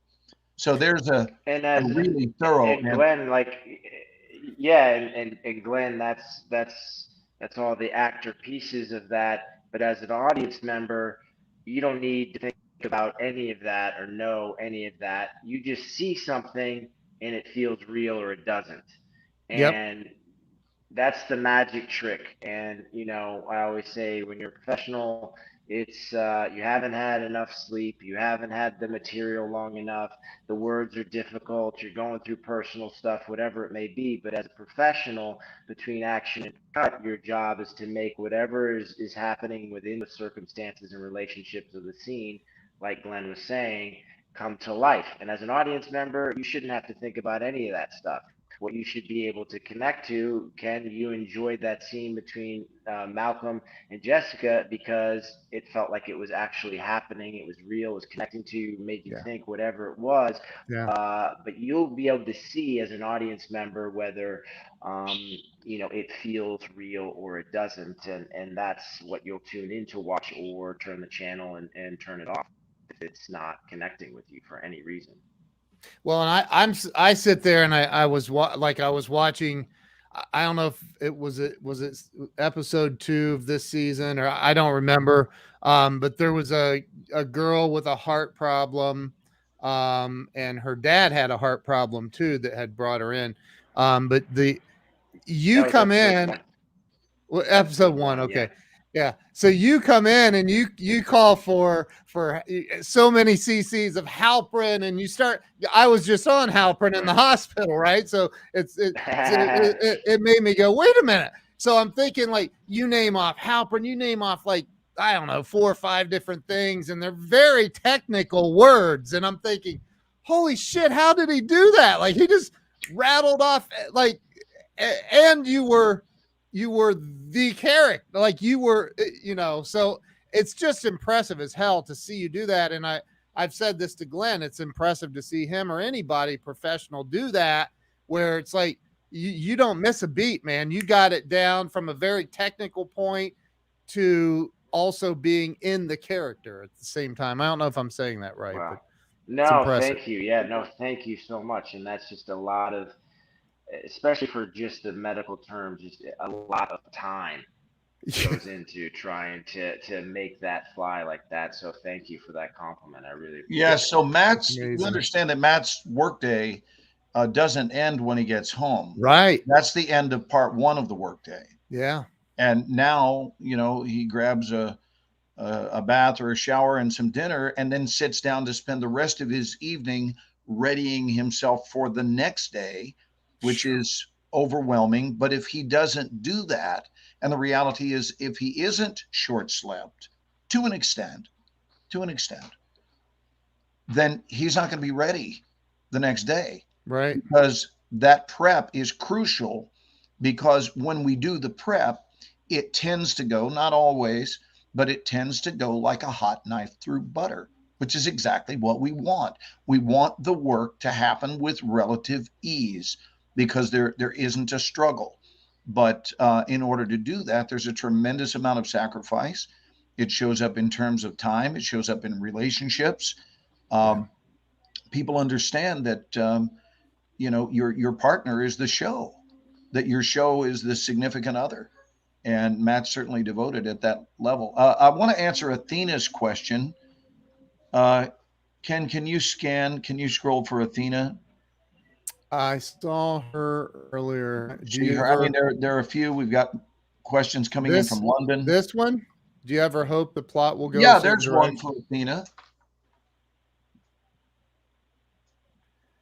So there's And a as really thorough and and Glenn, like, yeah, and Glenn, that's all the actor pieces of that. But as an audience member, you don't need to think about any of that or know any of that. You just see something and it feels real or it doesn't. Yep. And that's the magic trick. And I always say when you're a professional, it's you haven't had enough sleep, you haven't had the material long enough, the words are difficult, you're going through personal stuff, whatever it may be. But as a professional, between action and cut, your job is to make whatever is happening within the circumstances and relationships of the scene, like Glenn was saying, come to life. And as an audience member, you shouldn't have to think about any of that stuff. What you should be able to connect to. Ken, you enjoyed that scene between Malcolm and Jessica because it felt like it was actually happening. It was real. It was connecting to you, made you Yeah. think, whatever it was. Yeah. But you'll be able to see as an audience member whether um, it feels real or it doesn't, and that's what you'll tune in to watch or turn the channel and turn it off if it's not connecting with you for any reason. Well, and I sit there and I was watching. I don't know if it was episode 2 of this season, or I don't remember. But there was a girl with a heart problem, and her dad had a heart problem too that had brought her in. But the you That was come episode in. one. Well, episode Episode one, one, yeah. okay. Yeah. So you come in and you call for so many cc's of Halprin, and you start. I was just on Halprin in the Right. hospital, right? So it made me go, wait a minute. So I'm thinking, like, you name off Halprin, you name off, like, I don't know, 4 or 5 different things, and they're very technical words, and I'm thinking, holy shit, how did he do that? Like, he just rattled off, like, and you were the character, like, you were, so it's just impressive as hell to see you do that. And I've said this to Glenn, it's impressive to see him or anybody professional do that, where it's like you don't miss a beat, man. You got it down from a very technical point to also being in the character at the same time. I don't know if I'm saying that right, Wow. but it's No, impressive. thank you. Yeah, no, thank you so much. And that's just a lot of, especially for just the medical terms, just a lot of time goes into trying to make that fly like that. So thank you for that compliment. I really yeah. appreciate So it. It's You amazing. understand that Matt's workday doesn't end when he gets home. Right. That's the end of part one of the workday. Yeah. And now, he grabs a bath or a shower and some dinner, and then sits down to spend the rest of his evening readying himself for the next day, which is overwhelming. But if he doesn't do that, and the reality is, if he isn't short slept to an extent, to an extent, then he's not going to be ready the next day, Right. because that prep is crucial. Because when we do the prep, it tends to go, not always, but it tends to go like a hot knife through butter, which is exactly what we want. We want the work to happen with relative ease, because there isn't a struggle. But in order to do that, there's a tremendous amount of sacrifice. It shows up in terms of time, it shows up in relationships. Yeah. Um, People understand that your partner is the show, that your show is the significant other. And Matt's certainly devoted at that level. I want to answer Athena's question. Uh, Ken, can you scroll for Athena? I saw her earlier. Do See you her? I mean, ever there are a few. We've got questions coming in from this London. this one? Do you ever hope the plot will go a Yeah, certain there's one for direction? Athena.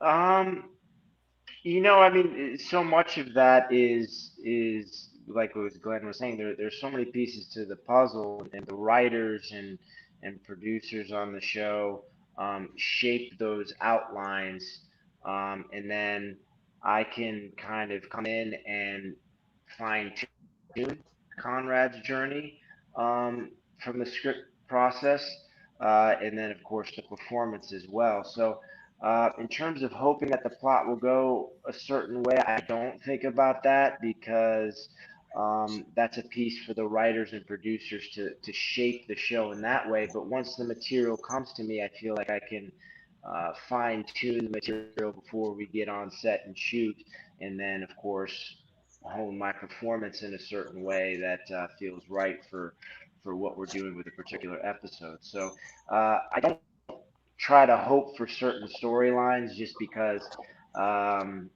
Um, I mean, so much of that is like what Glenn was saying. There's so many pieces to the puzzle, and the writers and producers on the show shape those outlines, and then I can kind of come in and fine tune Conrad's journey from the script process, and then of course the performance as well. So in terms of hoping that the plot will go a certain way, I don't think about that because that's a piece for the writers and producers to shape the show in that way. But once the material comes to me, I feel like I can fine tune the material before we get on set and shoot, and then of course hone my performance in a certain way that feels right for what we're doing with a particular episode. So I don't try to hope for certain storylines just because um,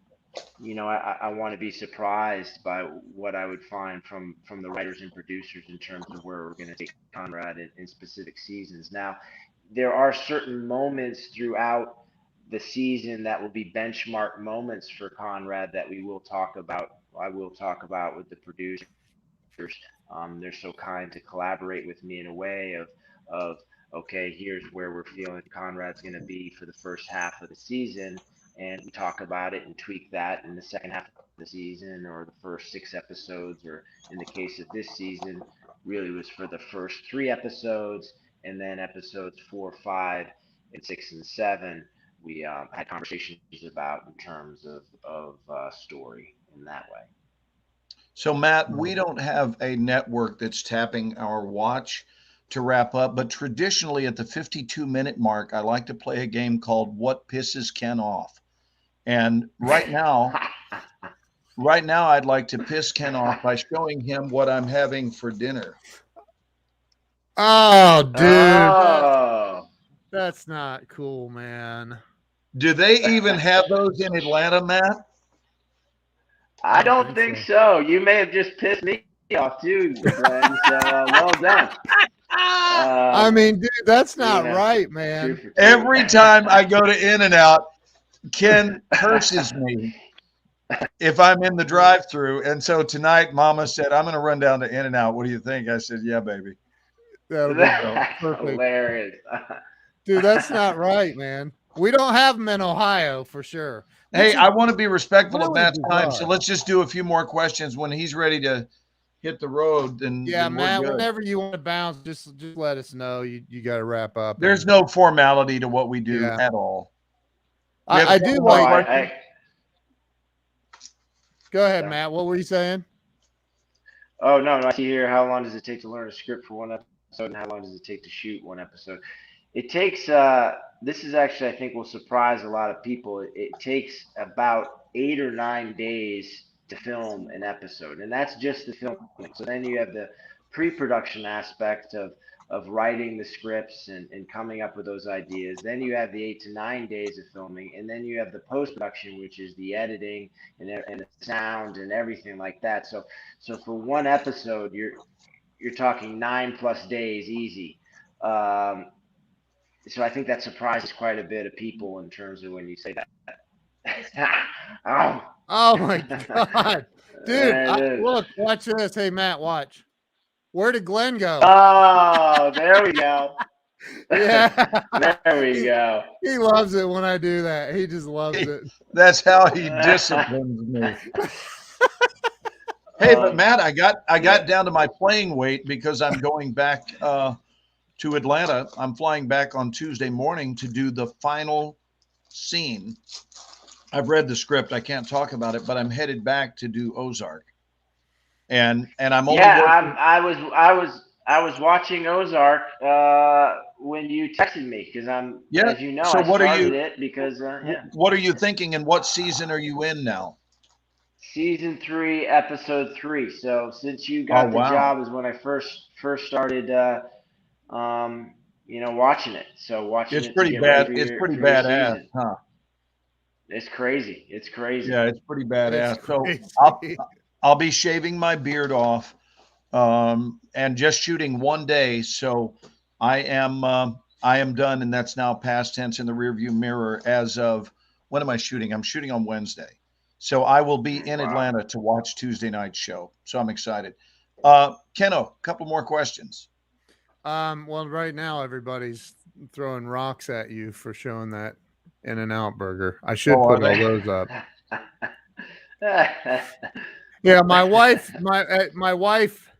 I want to be surprised by what I would find from the writers and producers in terms of where we're going to take Conrad in specific seasons. Now, there are certain moments throughout the season that will be benchmark moments for Conrad that we will talk about. I will talk about with the producers. They're so kind to collaborate with me in a way of okay, here's where we're feeling Conrad's going to be for the first half of the season, and we talk about it and tweak that in the second half of the season or the first 6 episodes, or in the case of this season, really was for the first 3 episodes, and then episodes 4, 5, and 6 and 7 we had conversations about in terms of story in that way. So, Matt, we don't have a network that's tapping our watch to wrap up, but traditionally at the 52-minute mark, I like to play a game called What Pisses Ken Off. And right now, I'd like to piss Ken off by showing him what I'm having for dinner. Oh, dude, Oh. that's not cool, man. Do they even have those in Atlanta, Matt? I I don't don't think think so. so. You may have just pissed me off too, Glenn. So well done. I mean, dude, that's not Yeah, right, two man. for two. Every time I go to In-N-Out, Ken curses me if I'm in the drive-through. And so tonight, Mama said, "I'm going to run down to In-N-Out. What do you think?" I said, "Yeah, baby." That'll be So, That's perfect. hilarious. Dude, that's not right, man. We don't have them in Ohio for sure, which hey, is I want to be respectful of really Matt's time, so bizarre. let's just do a few more questions. When he's ready to hit the road, Yeah, then we're Matt, good. whenever you want to bounce, just let us know. You got to wrap up. There's And no formality to what we do yeah, at all. We have a I do couple Oh, more like. questions. Go ahead, sorry. Matt. What were you saying? Oh no, I see here. How long does it take to learn a script for one episode, and how long does it take to shoot one episode? It takes. This is actually, I think, will surprise a lot of people. It takes about 8 or 9 days to film an episode, and that's just the filming. So then you have the pre-production aspect of writing the scripts and coming up with those ideas. Then you have the 8 to 9 days of filming, and then you have the post-production, which is the editing and the sound and everything like that. So for one episode, you're talking 9+ days easy. Um, so I think that surprises quite a bit of people in terms of when you say that. Oh, Oh my god, dude! there it is. Look, watch this. Hey, Matt, watch. Where did Glenn go? Oh, there we go. Yeah, There we he, go. he loves it when I do that. He just loves it. That's how he disciplines me. Hey, but Matt, I Yeah. got down to my playing weight because I'm going back to Atlanta. I'm flying back on Tuesday morning to do the final scene. I've read the script. I can't talk about it, but I'm headed back to do Ozark, and I'm only Yeah, working. I was watching Ozark when you texted me because Yeah. as you know, So I what are started you it because yeah, what are you thinking, and what season are you in now? season 3, episode 3. So since you Oh got the wow. job is when I first started, um, watching it. So watching It's it to pretty get ready bad. for It's your pretty for your badass, season. huh? It's crazy. It's crazy. Yeah, it's pretty It's badass. So I'll crazy. I'll be shaving my beard off, and just shooting one day. So I am done, and that's now past tense in the rearview mirror. As of when am I shooting? I'm shooting on Wednesday, so I will be in Wow. Atlanta to watch Tuesday night's show. So I'm excited. Keno, a couple more questions. Well, right now everybody's throwing rocks at you for showing that In-N-Out burger. I should Oh, are put all they? those up. Yeah, my wife,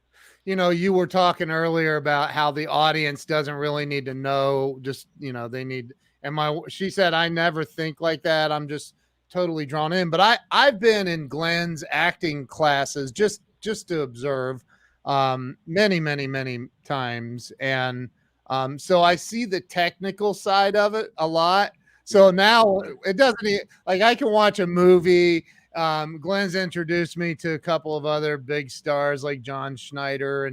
you were talking earlier about how the audience doesn't really need to know, just, they need, and she said, I never think like that. I'm just totally drawn in. But I've been in Glenn's acting classes just to observe many, many, many times. And so I see the technical side of it a lot. So now it doesn't like I can watch a movie. Glenn's introduced me to a couple of other big stars like John Schneider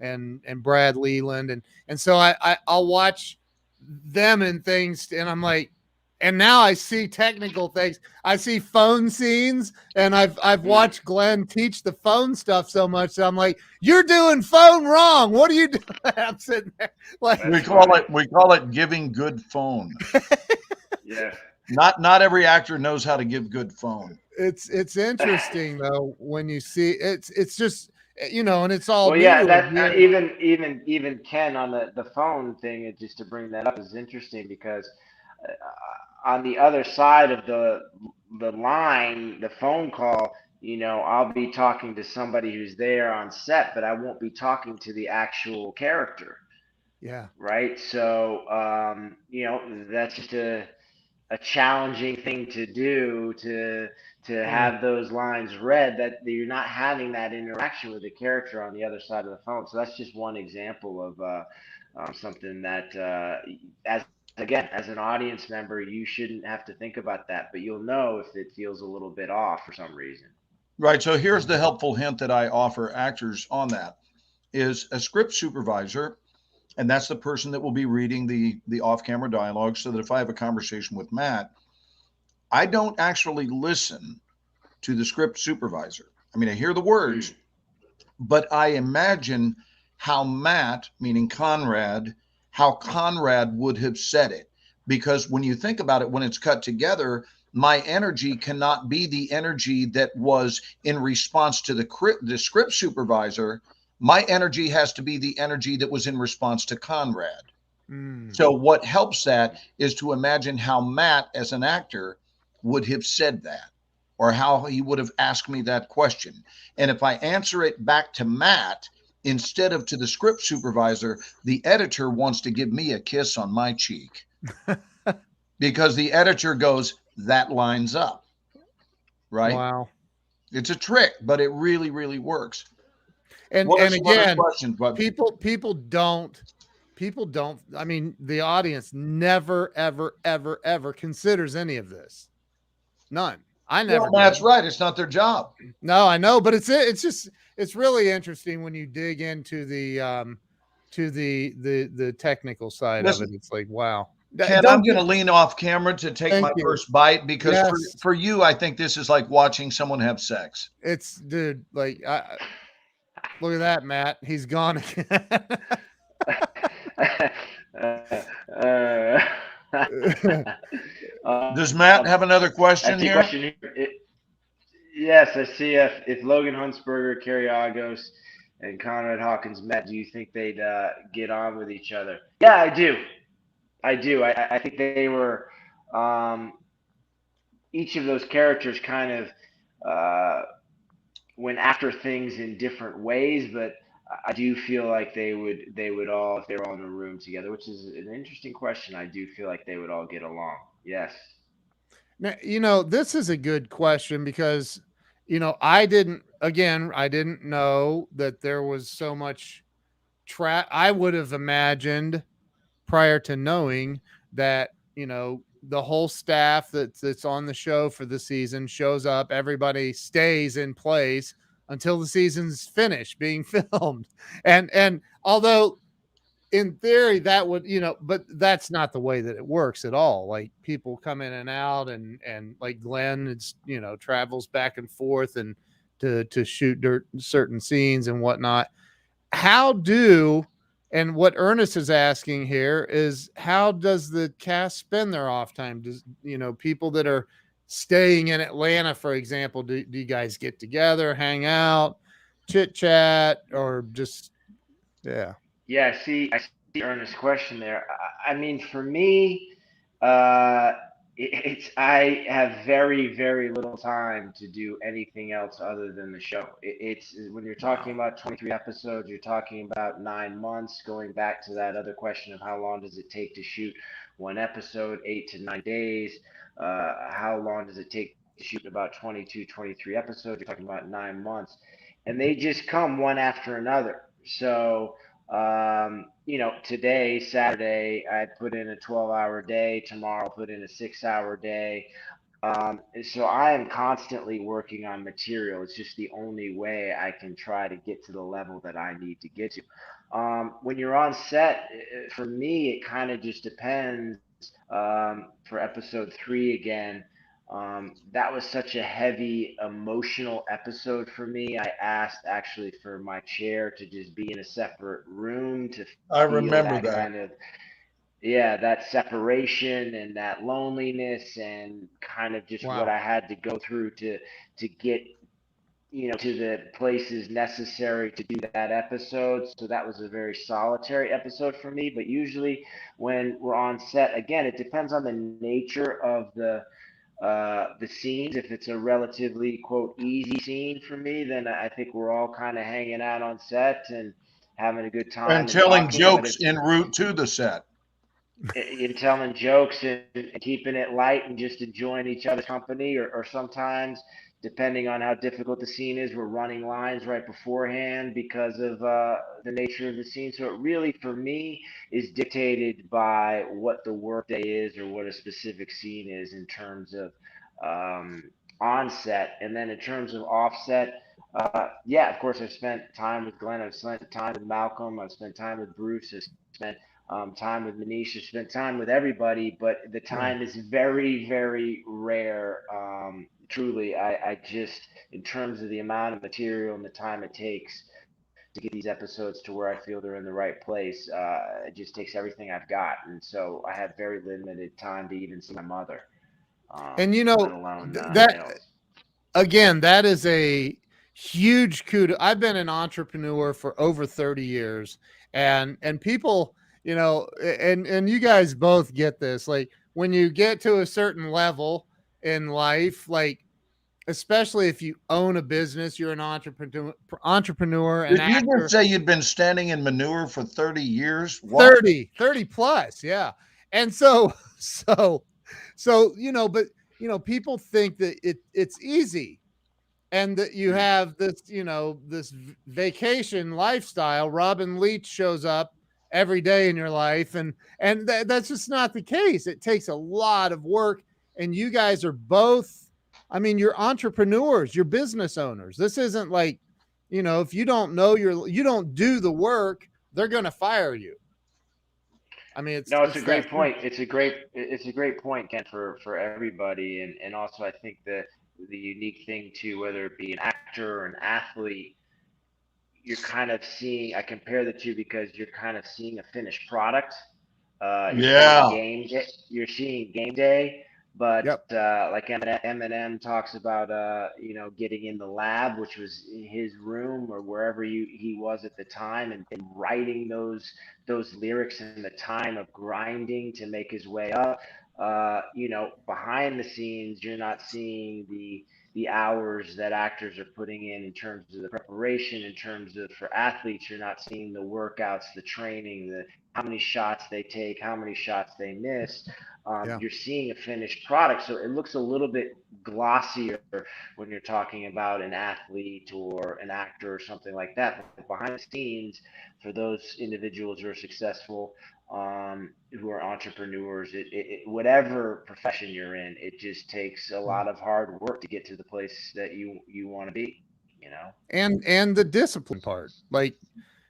and Brad Leland, and so I'll watch them and things, and I'm like, and now I see technical things. I see phone scenes, and I've Mm. watched Glenn teach the phone stuff so much that I'm like, you're doing phone wrong. What are you doing? I'm sitting there like, That's funny. We call it giving good phone. Yeah. Not every actor knows how to give good phone. it's interesting though when you see it's just and it's all Well, yeah, new that again. even Ken on the phone thing, just to bring that up, is interesting because on the other side of the line, the phone call, I'll be talking to somebody who's there on set, but I won't be talking to the actual character, Yeah. right? So, that's just a challenging thing to do to Oh yeah. have those lines read, that you're not having that interaction with the character on the other side of the phone. So that's just one example of something that as again, as an audience member, you shouldn't have to think about that, but you'll know if it feels a little bit off for some reason. Right. So here's the helpful hint that I offer actors on that is a script supervisor, and that's the person that will be reading the off-camera dialogue, so that if I have a conversation with Matt, I don't actually listen to the script supervisor. I mean, I hear the words, Mm. but I imagine how Matt, meaning Conrad, how Conrad would have said it. Because when you think about it, when it's cut together, my energy cannot be the energy that was in response to the script supervisor. My energy has to be the energy that was in response to Conrad. Mm. So, what helps that is to imagine how Matt, as an actor, would have said that, or how he would have asked me that question. And if I answer it back to Matt instead of to the script supervisor, the editor wants to give me a kiss on my cheek, because the editor goes, that lines up, right? Wow. It's a trick, but it really, really works. and What are and some other again, questions, bud? people don't, I mean, the audience never ever ever ever considers any of this. None. I Well, never Matt's did. right. It's not their job. No, I know, but it's just it's really interesting when you dig into the technical side of it. Listen, It's like, wow. Ken, I'm Don't going to get lean off camera to take Thank my you. first bite, because Yes. for you, I think this is like watching someone have sex. It's dude, like look at that, Matt. He's gone again. uh, Does Matt um, have another I question see a here? question here. Yes, I see if Logan Huntsberger, Kerry Agos, and Conrad Hawkins met, do you think they'd get on with each other? Yeah, I do. I do. I think they were um, each of those characters kind of uh, went after things in different ways, but I do feel like they would all, if they were all in a room together, which is an interesting question. I do feel like they would all get along. Yes. Now, this is a good question because, I didn't know that there was so much I would have imagined prior to knowing that, the whole staff that's on the show for the season shows up, everybody stays in place until the season's finished being filmed. And although in theory that would, but that's not the way that it works at all. Like, people come in and out, and like Glenn, it's, travels back and forth and to shoot certain scenes and whatnot. How do And what Ernest is asking here is, how does the cast spend their off time? Does, people that are staying in Atlanta, for example, do you guys get together, hang out, chit chat, or just, yeah? Yeah, I see Ernest's question there. I mean, for me, uh, it's I have very, very little time to do anything else other than the show. It's when you're talking Wow. about 23 episodes, you're talking about 9 months. Going back to that other question of how long does it take to shoot one episode, 8 to 9 days. How long does it take to shoot about 22, 23 episodes? You're talking about 9 months, and they just come one after another. So today, Saturday, I put in a 12-hour day. Tomorrow, I'll put in a 6-hour day. So I am constantly working on material. It's just the only way I can try to get to the level that I need to get to. When you're on set, for me, it kind of just depends. For episode 3 again, that was such a heavy emotional episode for me. I asked actually for my chair to just be in a separate room to I feel remember that that. kind of, yeah, that separation and that loneliness and kind of just what Wow. I had to go through to get to the places necessary to do that episode. So that was a very solitary episode for me. But usually when we're on set, again, it depends on the nature of the scenes. If it's a relatively quote easy scene for me, then I think we're all kind of hanging out on set and having a good And time and telling talking. But jokes if en route to the set. in telling jokes and keeping it light and just enjoying each other's company, or sometimes, depending on how difficult the scene is, we're running lines right beforehand because of the nature of the scene. So it really, for me, is dictated by what the workday is or what a specific scene is in terms of um, on set. And then in terms of offset, yeah, of course, I've spent time with Glenn, I've spent time with Malcolm, I've spent time with Bruce, I've spent time with Manisha, spent time with everybody, but the Yeah. time is very, very rare. Truly, I just, in terms of the amount of material and the time it takes to get these episodes to where I feel they're in the right place, it just takes everything I've got. And so I have very limited time to even see my mother, And let alone that, else. again, that is a huge kudos. I've been an entrepreneur for over 30 years, and people, and you guys both get this. Like, when you get to a certain level in life, like, especially if you own a business, you're an entrepreneur, an Did you just actor. say you'd bbeen standing in manure for 30 years? What? 30 plus, yeah. And so so but people think that it's easy, and that you Mm. have this, this vacation lifestyle. Robin Leach shows up every day in your life, and that's just not the case. It takes a lot of work, and you guys are both, I mean, you're entrepreneurs, you're business owners. This isn't like, if you don't know you don't do the work, they're going to fire you. I mean, No, it's a it's that great point. simple. It's a great point, Ken, for everybody, and also I think that the unique thing too, whether it be an actor or an athlete, you're kind of seeing. I compare the two because you're kind of seeing a finished product. You're seeing Yeah. game day. You're seeing game day, but Yep. like Eminem talks about, getting in the lab, which was his room or wherever he was at the time, and writing those lyrics in the time of grinding to make his way up. Behind the scenes, you're not seeing the hours that actors are putting in terms of the preparation, in terms of for athletes, you're not seeing the workouts, the training, the how many shots they take, how many shots they miss. Yeah. You're seeing a finished product, so it looks a little bit glossier when you're talking about an athlete or an actor or something like that. But behind the scenes, for those individuals who are successful, who are entrepreneurs. Whatever profession you're in, it just takes a lot of hard work to get to the place that you want to be. You know. And the discipline part. Like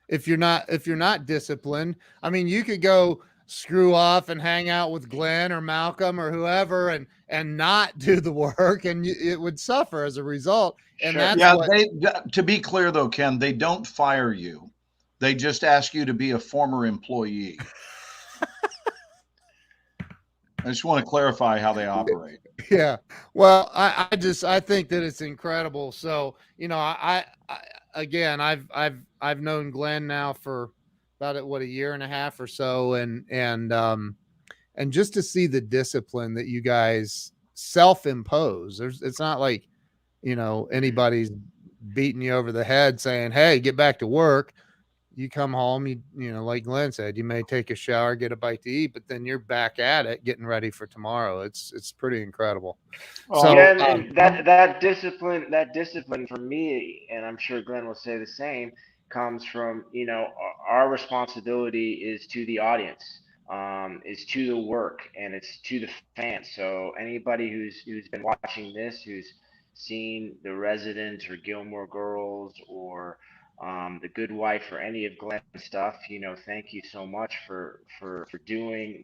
if you're not disciplined, I mean, you could go screw off and hang out with Glenn or Malcolm or whoever and not do the work, and it would suffer as a result. And Sure. that's Yeah, what. they to be clear though, Ken, they don't fire you. They just ask you to be a former employee. I just want to clarify how they operate. Yeah. Well, I think that it's incredible. So, I again, I've known Glenn now for about what, a year and a half or so, and just to see the discipline that you guys self-impose. It's not like, anybody's beating you over the head saying, "Hey, get back to work." You come home, like Glenn said, you may take a shower, get a bite to eat, but then you're back at it, getting ready for tomorrow. It's pretty incredible. Well, So, Yeah, and that discipline for me, and I'm sure Glenn will say the same, comes from our responsibility is to the audience, is to the work, and it's to the fans. So anybody who's been watching this, who's seen The Resident or Gilmore Girls or The Good Wife or any of Glenn's stuff, thank you so much for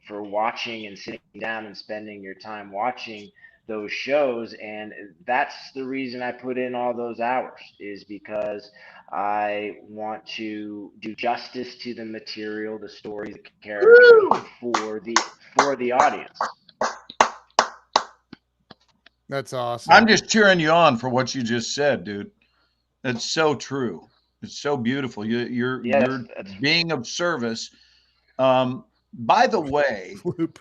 watching and sitting down and spending your time watching those shows. And that's the reason I put in all those hours, is because I want to do justice to the material, the stories, the characters for the audience. that's awesome. I'm just cheering you on for what you just said, dude. That's so true. It's so beautiful. Yeah, that's You're that's being of service. By the way, Whoop.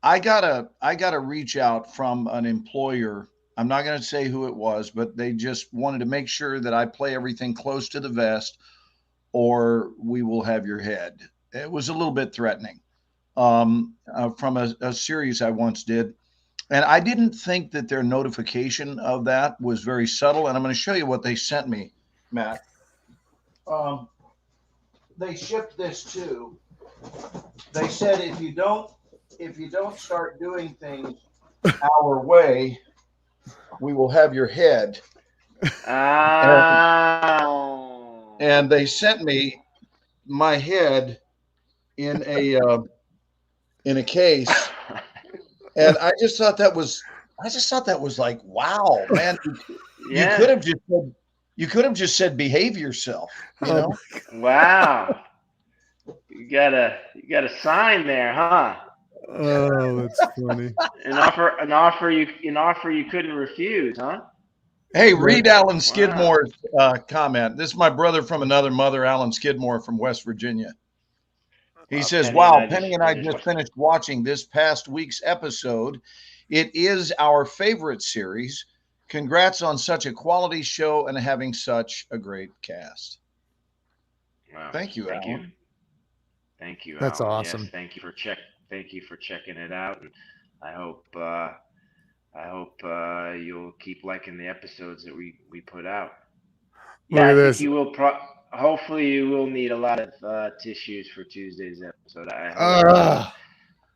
I got a reach out from an employer. I'm not going to say who it was, but they just wanted to make sure that I play everything close to the vest, or we will have your head. It was a little bit threatening, from a series I once did, and I didn't think that their notification of that was very subtle. And I'm going to show you what they sent me, Matt. Um, they shipped this too. They said if you don't start doing things our way, we will have your head. And oh. and they sent me my head in a case, and I just thought that was like, wow, man, you could Yeah. have just said you could have just said behave yourself, you Oh, know? Wow. You got a sign there, huh? oh, that's funny. An offer you couldn't refuse, huh? Hey, That, read Alan Wow. Skidmore's comment. This is my brother from another mother, Alan Skidmore from West Virginia. He says, Penny and wow, I just Penny and I finished just watching. finished watching this past week's episode. It is our favorite series. Congrats on such a quality show and having such a great cast. Wow. Thank you, Thank you. Alan. Thank you, that's Alan. Yes, awesome. thank you for checking it out, and I hope you'll keep liking the episodes that we put out. Look Yeah, at I think this. you will. Hopefully, you will need a lot of tissues for Tuesday's episode. Uh,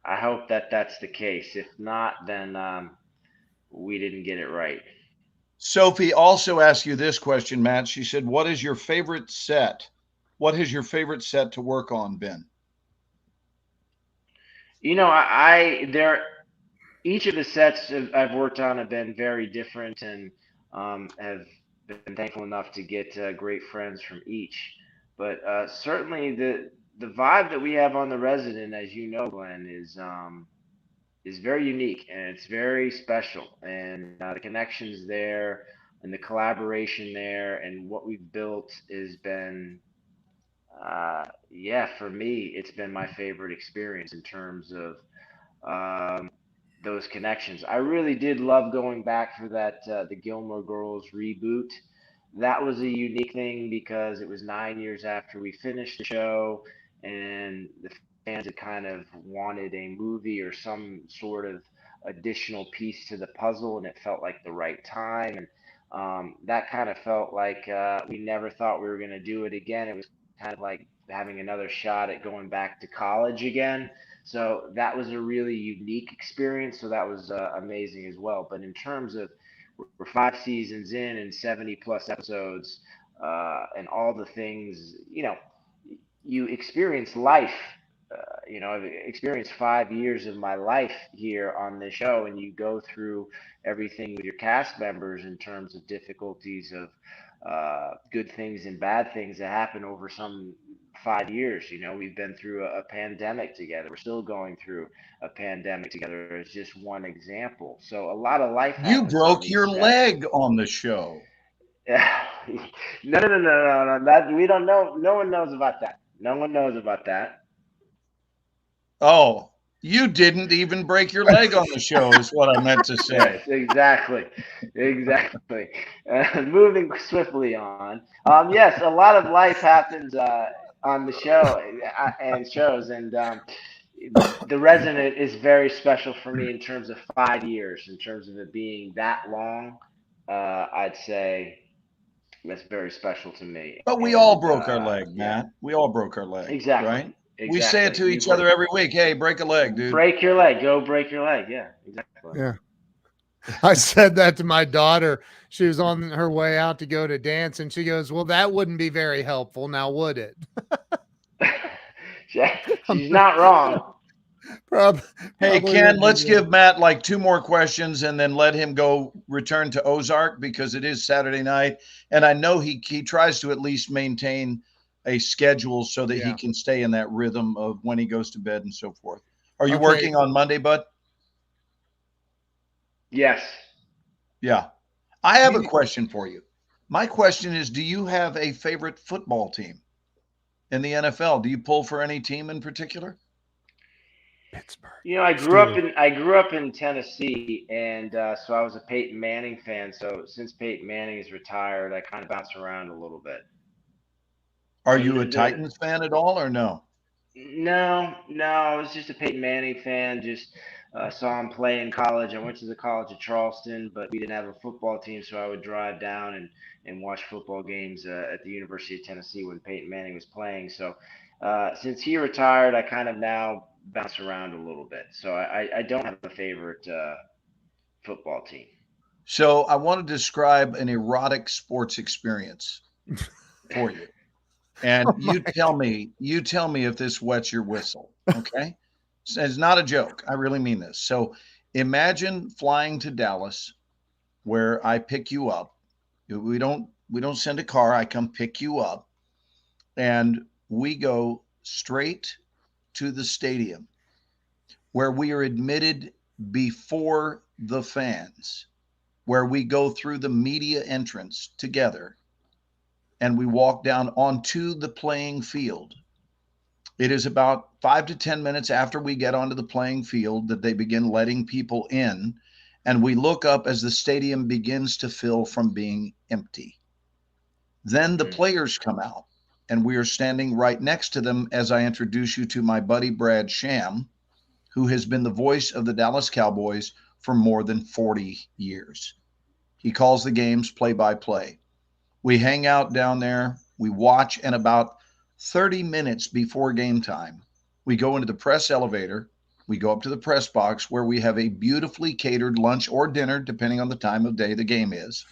I hope that that's the case. If not, then we didn't get it right. Sophie also asked you this question, Matt. She said, what is your favorite set? What has your favorite set to work on been? There each of the sets I've worked on have been very different, and have been thankful enough to get great friends from each. But certainly the vibe that we have on the Resident, as you know, Glenn, is very unique and it's very special. And the connections there and the collaboration there and what we've built has been, yeah, for me, it's been my favorite experience in terms of those connections. I really did love going back for that the Gilmore Girls reboot. That was a unique thing because it was 9 years after we finished the show, and the fans had kind of wanted a movie or some sort of additional piece to the puzzle, and it felt like the right time. And that kind of felt like we never thought we were going to do it again. It was kind of like having another shot at going back to college again. So that was a really unique experience. So that was amazing as well. But in terms of we're 5 seasons in and 70 plus episodes, and all the things, you experience life. I've experienced 5 years of my life here on this show, and you go through everything with your cast members in terms of difficulties of good things and bad things that happen over some 5 years. We've been through a pandemic together. We're still going through a pandemic together as just one example. So a lot of life You happens on broke these your sets. leg on the show. No, no, no, no, no, no. That we don't know. No one knows about that. No one knows about that. Oh, you didn't even break your leg on the show, is what I meant to say. Yes, exactly, exactly. Moving swiftly on. Yes, a lot of life happens on the show and shows, and the Resident is very special for me in terms of 5 years, in terms of it being that long. I'd say that's very special to me, But we all and broke our leg, yeah, Matt. We all broke our leg, exactly, right? We say it exactly. to each other every week. Hey, break a leg, dude. Break your leg. Go break your leg. Yeah, exactly. Yeah. I said that to my daughter. She was on her way out to go to dance, and she goes, "Well, that wouldn't be very helpful, now would it?" She- She's not wrong. Prob- Hey, Probably Ken, would be let's good. give Matt like two more questions and then let him go return to Ozark because it is Saturday night. And I know he tries to at least maintain a schedule so that he Yeah. can stay in that rhythm of when he goes to bed and so forth. Are you Okay. working on Monday, bud? Yes. Yeah. I have a You- question for you. My question is, do you have a favorite football team in the NFL? Do you pull for any team in particular? Pittsburgh I grew up Steelers. in Tennessee, and so I was a Peyton Manning fan. So since Peyton Manning is retired, I kind of bounce around a little bit. Are So you a Titans fan at all or no? no, no, I was just a Peyton Manning fan. Just saw him play in college. I went to the College of Charleston, but we didn't have a football team, so I would drive down and watch football games at the University of Tennessee when Peyton Manning was playing. So since he retired, I kind of now bounce around a little bit. So I don't have a favorite football team. So I want to describe an erotic sports experience for you. And Oh my! you tell me if this wets your whistle. Okay. So it's not a joke. I really mean this. So imagine flying to Dallas where I pick you up. We don't send a car. I come pick you up and we go straight to the stadium where we are admitted before the fans, where we go through the media entrance together and we walk down onto the playing field. It is about 5 to 10 minutes after we get onto the playing field that they begin letting people in. And we look up as the stadium begins to fill from being empty. Then the Mm. players come out, and we are standing right next to them as I introduce you to my buddy Brad Sham, who has been the voice of the Dallas Cowboys for more than 40 years. He calls the games play by play. We hang out down there, we watch, and about 30 minutes before game time, we go into the press elevator. We go up to the press box where we have a beautifully catered lunch or dinner, depending on the time of day the game is.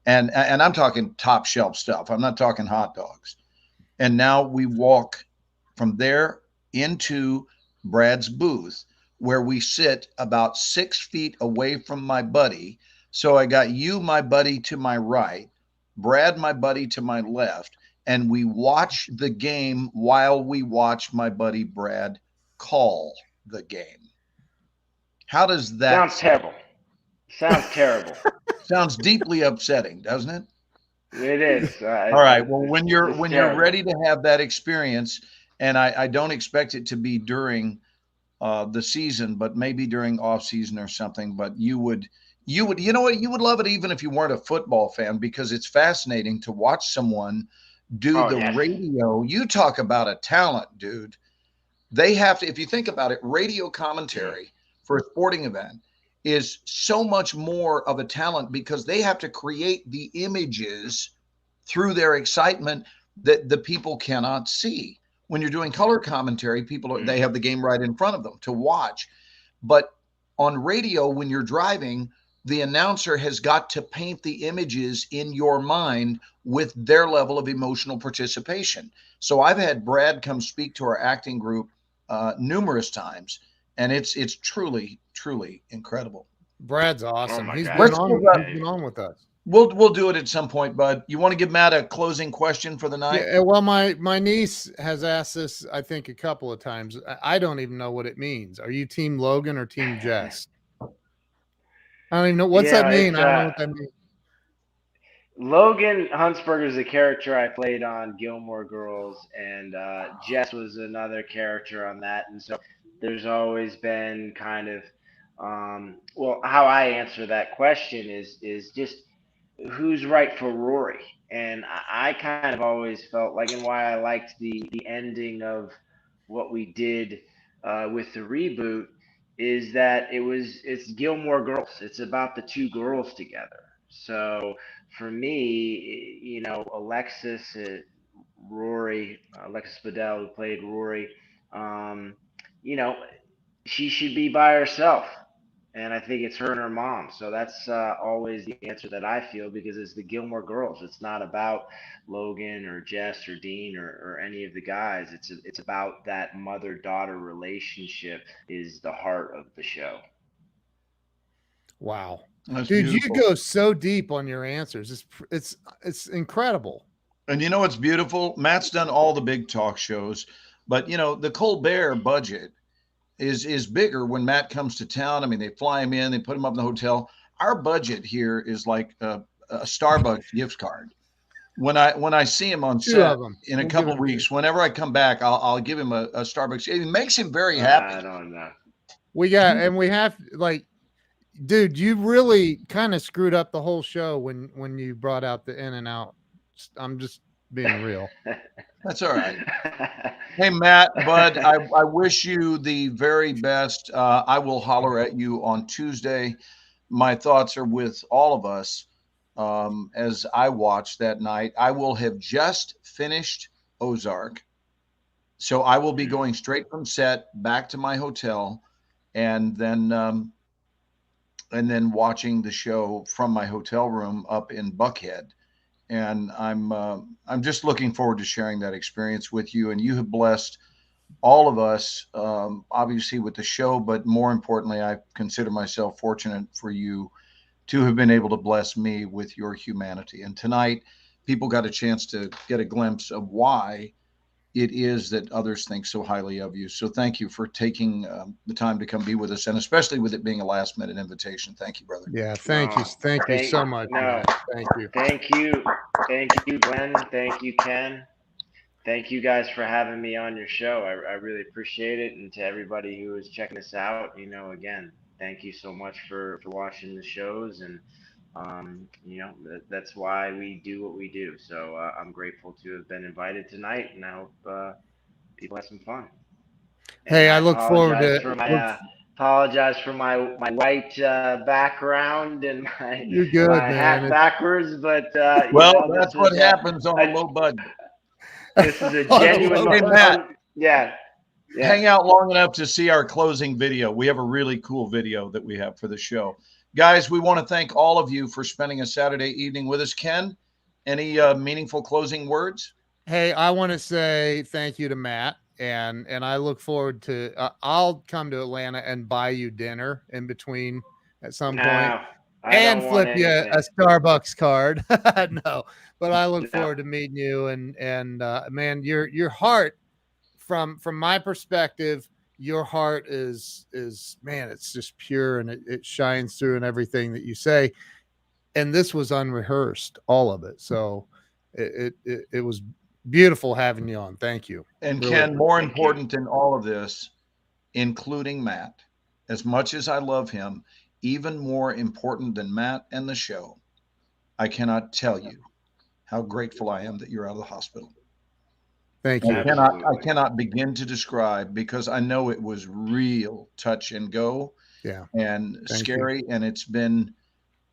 And I'm talking top shelf stuff. I'm not talking hot dogs. And now we walk from there into Brad's booth where we sit about 6 feet away from my buddy. So I got you, my buddy, to my right, Brad, my buddy, to my left, and we watch the game while we watch my buddy Brad call the game. How does that Sounds sound? terrible. Sounds terrible. Sounds deeply upsetting, doesn't it? It is. All right. Well, when you're It's when you're terrible. ready to have that experience, and I don't expect it to be during the season, but maybe during off season or something. But you know what, you would love it even if you weren't a football fan because it's fascinating to watch someone do Oh the yes. radio. You talk about a talent, dude. They have to, if you think about it, radio Mm. commentary for a sporting event is so much more of a talent because they have to create the images through their excitement that the people cannot see. When you're doing color commentary, they have the game right in front of them to watch. But on radio, when you're driving, the announcer has got to paint the images in your mind with their level of emotional participation. So I've had Brad come speak to our acting group numerous times, and it's truly incredible. Brad's Oh awesome. my He's God. been Let's on. give He's been on with us. we'll do it at some point, bud. You want to give Matt a closing question for the night? Yeah, well, my niece has asked this, I think, a couple of times. I don't even know what it means. Are you Team Logan or Team Jess? I don't even know what's that Yeah, mean. it's I don't know what that means. Logan Huntsberger is a character I played on Gilmore Girls, and Jess was another character on that. And so there's always been kind of, well, how I answer that question is just who's right for Rory. And I kind of always felt like, and why I liked the ending of what we did with the reboot is that it's Gilmore Girls. It's about the two girls together. So for me, Alexis Bledel, who played Rory, um, you know, she should be by herself. And I think it's her and her mom. So that's always the answer that I feel because it's the Gilmore Girls. It's not about Logan or Jess or Dean or any of the guys. It's about that mother-daughter relationship is the heart of the show. Wow, That's dude, you beautiful. go so deep on your answers. It's incredible. And you know what's beautiful? Matt's done all the big talk shows, but the Colbert budget is bigger when Matt comes to town. I mean, they fly him in, they put him up in the hotel. Our budget here is like a Starbucks gift card. When I see him on Two set of them. in a We'll give couple him of two. weeks, whenever I come back, I'll give him a Starbucks. It makes him very I happy. don't know. We got, and we have like, dude, you really kind of screwed up the whole show when you brought out the In and Out. I'm just being real. That's all right. Hey, Matt, bud, I wish you the very best. I will holler at you on Tuesday. My thoughts are with all of us as I watch that night. I will have just finished Ozark. So I will be going straight from set back to my hotel and then watching the show from my hotel room up in Buckhead. And I'm just looking forward to sharing that experience with you. And you have blessed all of us, obviously with the show, but more importantly, I consider myself fortunate for you to have been able to bless me with your humanity. And tonight, people got a chance to get a glimpse of why it is that others think so highly of you. So thank you for taking the time to come be with us, and especially with it being a last minute invitation. Thank you, brother. Yeah, No, thank you so much, no. man. Thank you. Thank you, Glenn. Thank you, Ken. Thank you guys for having me on your show. I really appreciate it. And to everybody who is checking this out, again, thank you so much for watching the shows. And, that's why we do what we do. So I'm grateful to have been invited tonight. And I hope people have some fun. And Hey, I I look forward apologize to. for my white background and You're good, my man. hat backwards, but Well, this that's what is happens on a a low budget. this is a On a genuine low Hey, budget. Matt, yeah, yeah. hang out long enough to see our closing video. We have a really cool video that we have for the show. Guys, we want to thank all of you for spending a Saturday evening with us. Ken, any meaningful closing words? Hey, I want to say thank you to Matt, and I look forward to. I'll come to Atlanta and buy you dinner in between at some point, No, I and don't want flip you anything. a Starbucks card. No, but I look No. forward to meeting you, and man, your heart from my perspective, your heart is man, it's just pure and it shines through in everything that you say. And this was unrehearsed, all of it. So it was beautiful having you on. Thank you. And Really. Ken, more Thank you. important than all of this, including Matt, as much as I love him, even more important than Matt and the show, I cannot tell you how grateful I am that you're out of the hospital. Thank I you. cannot I Absolutely. cannot begin to describe because I know it was real touch and go Yeah. and Thank you. scary. And it's been,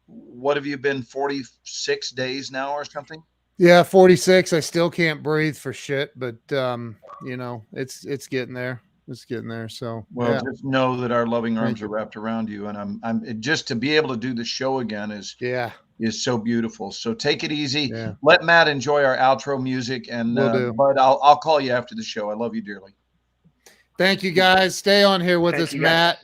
what have you been, 46 days now or something? Yeah, 46. I still can't breathe for shit, but you know, it's getting there. It's getting there. So Well, yeah, just know that our loving thank arms are you. wrapped around you, and just to be able to do the show again Yeah, is so beautiful. So take it easy. yeah, Let Matt enjoy our outro music, and will do. Bud, I'll call you after the show. I love you dearly. Thank you guys. Stay on here with Thank us, you guys.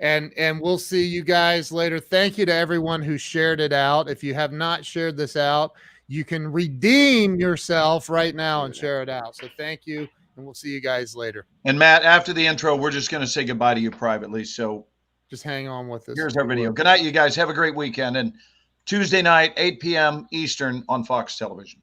Matt. And we'll see you guys later. Thank you to everyone who shared it out. If you have not shared this out, you can redeem yourself right now and share it out. So thank you, and we'll see you guys later. And Matt, after the intro, we're just going to say goodbye to you privately. So Just hang on with us. here's our video. Good night, you guys. Have a great weekend. And Tuesday night, 8 p.m. Eastern on Fox Television.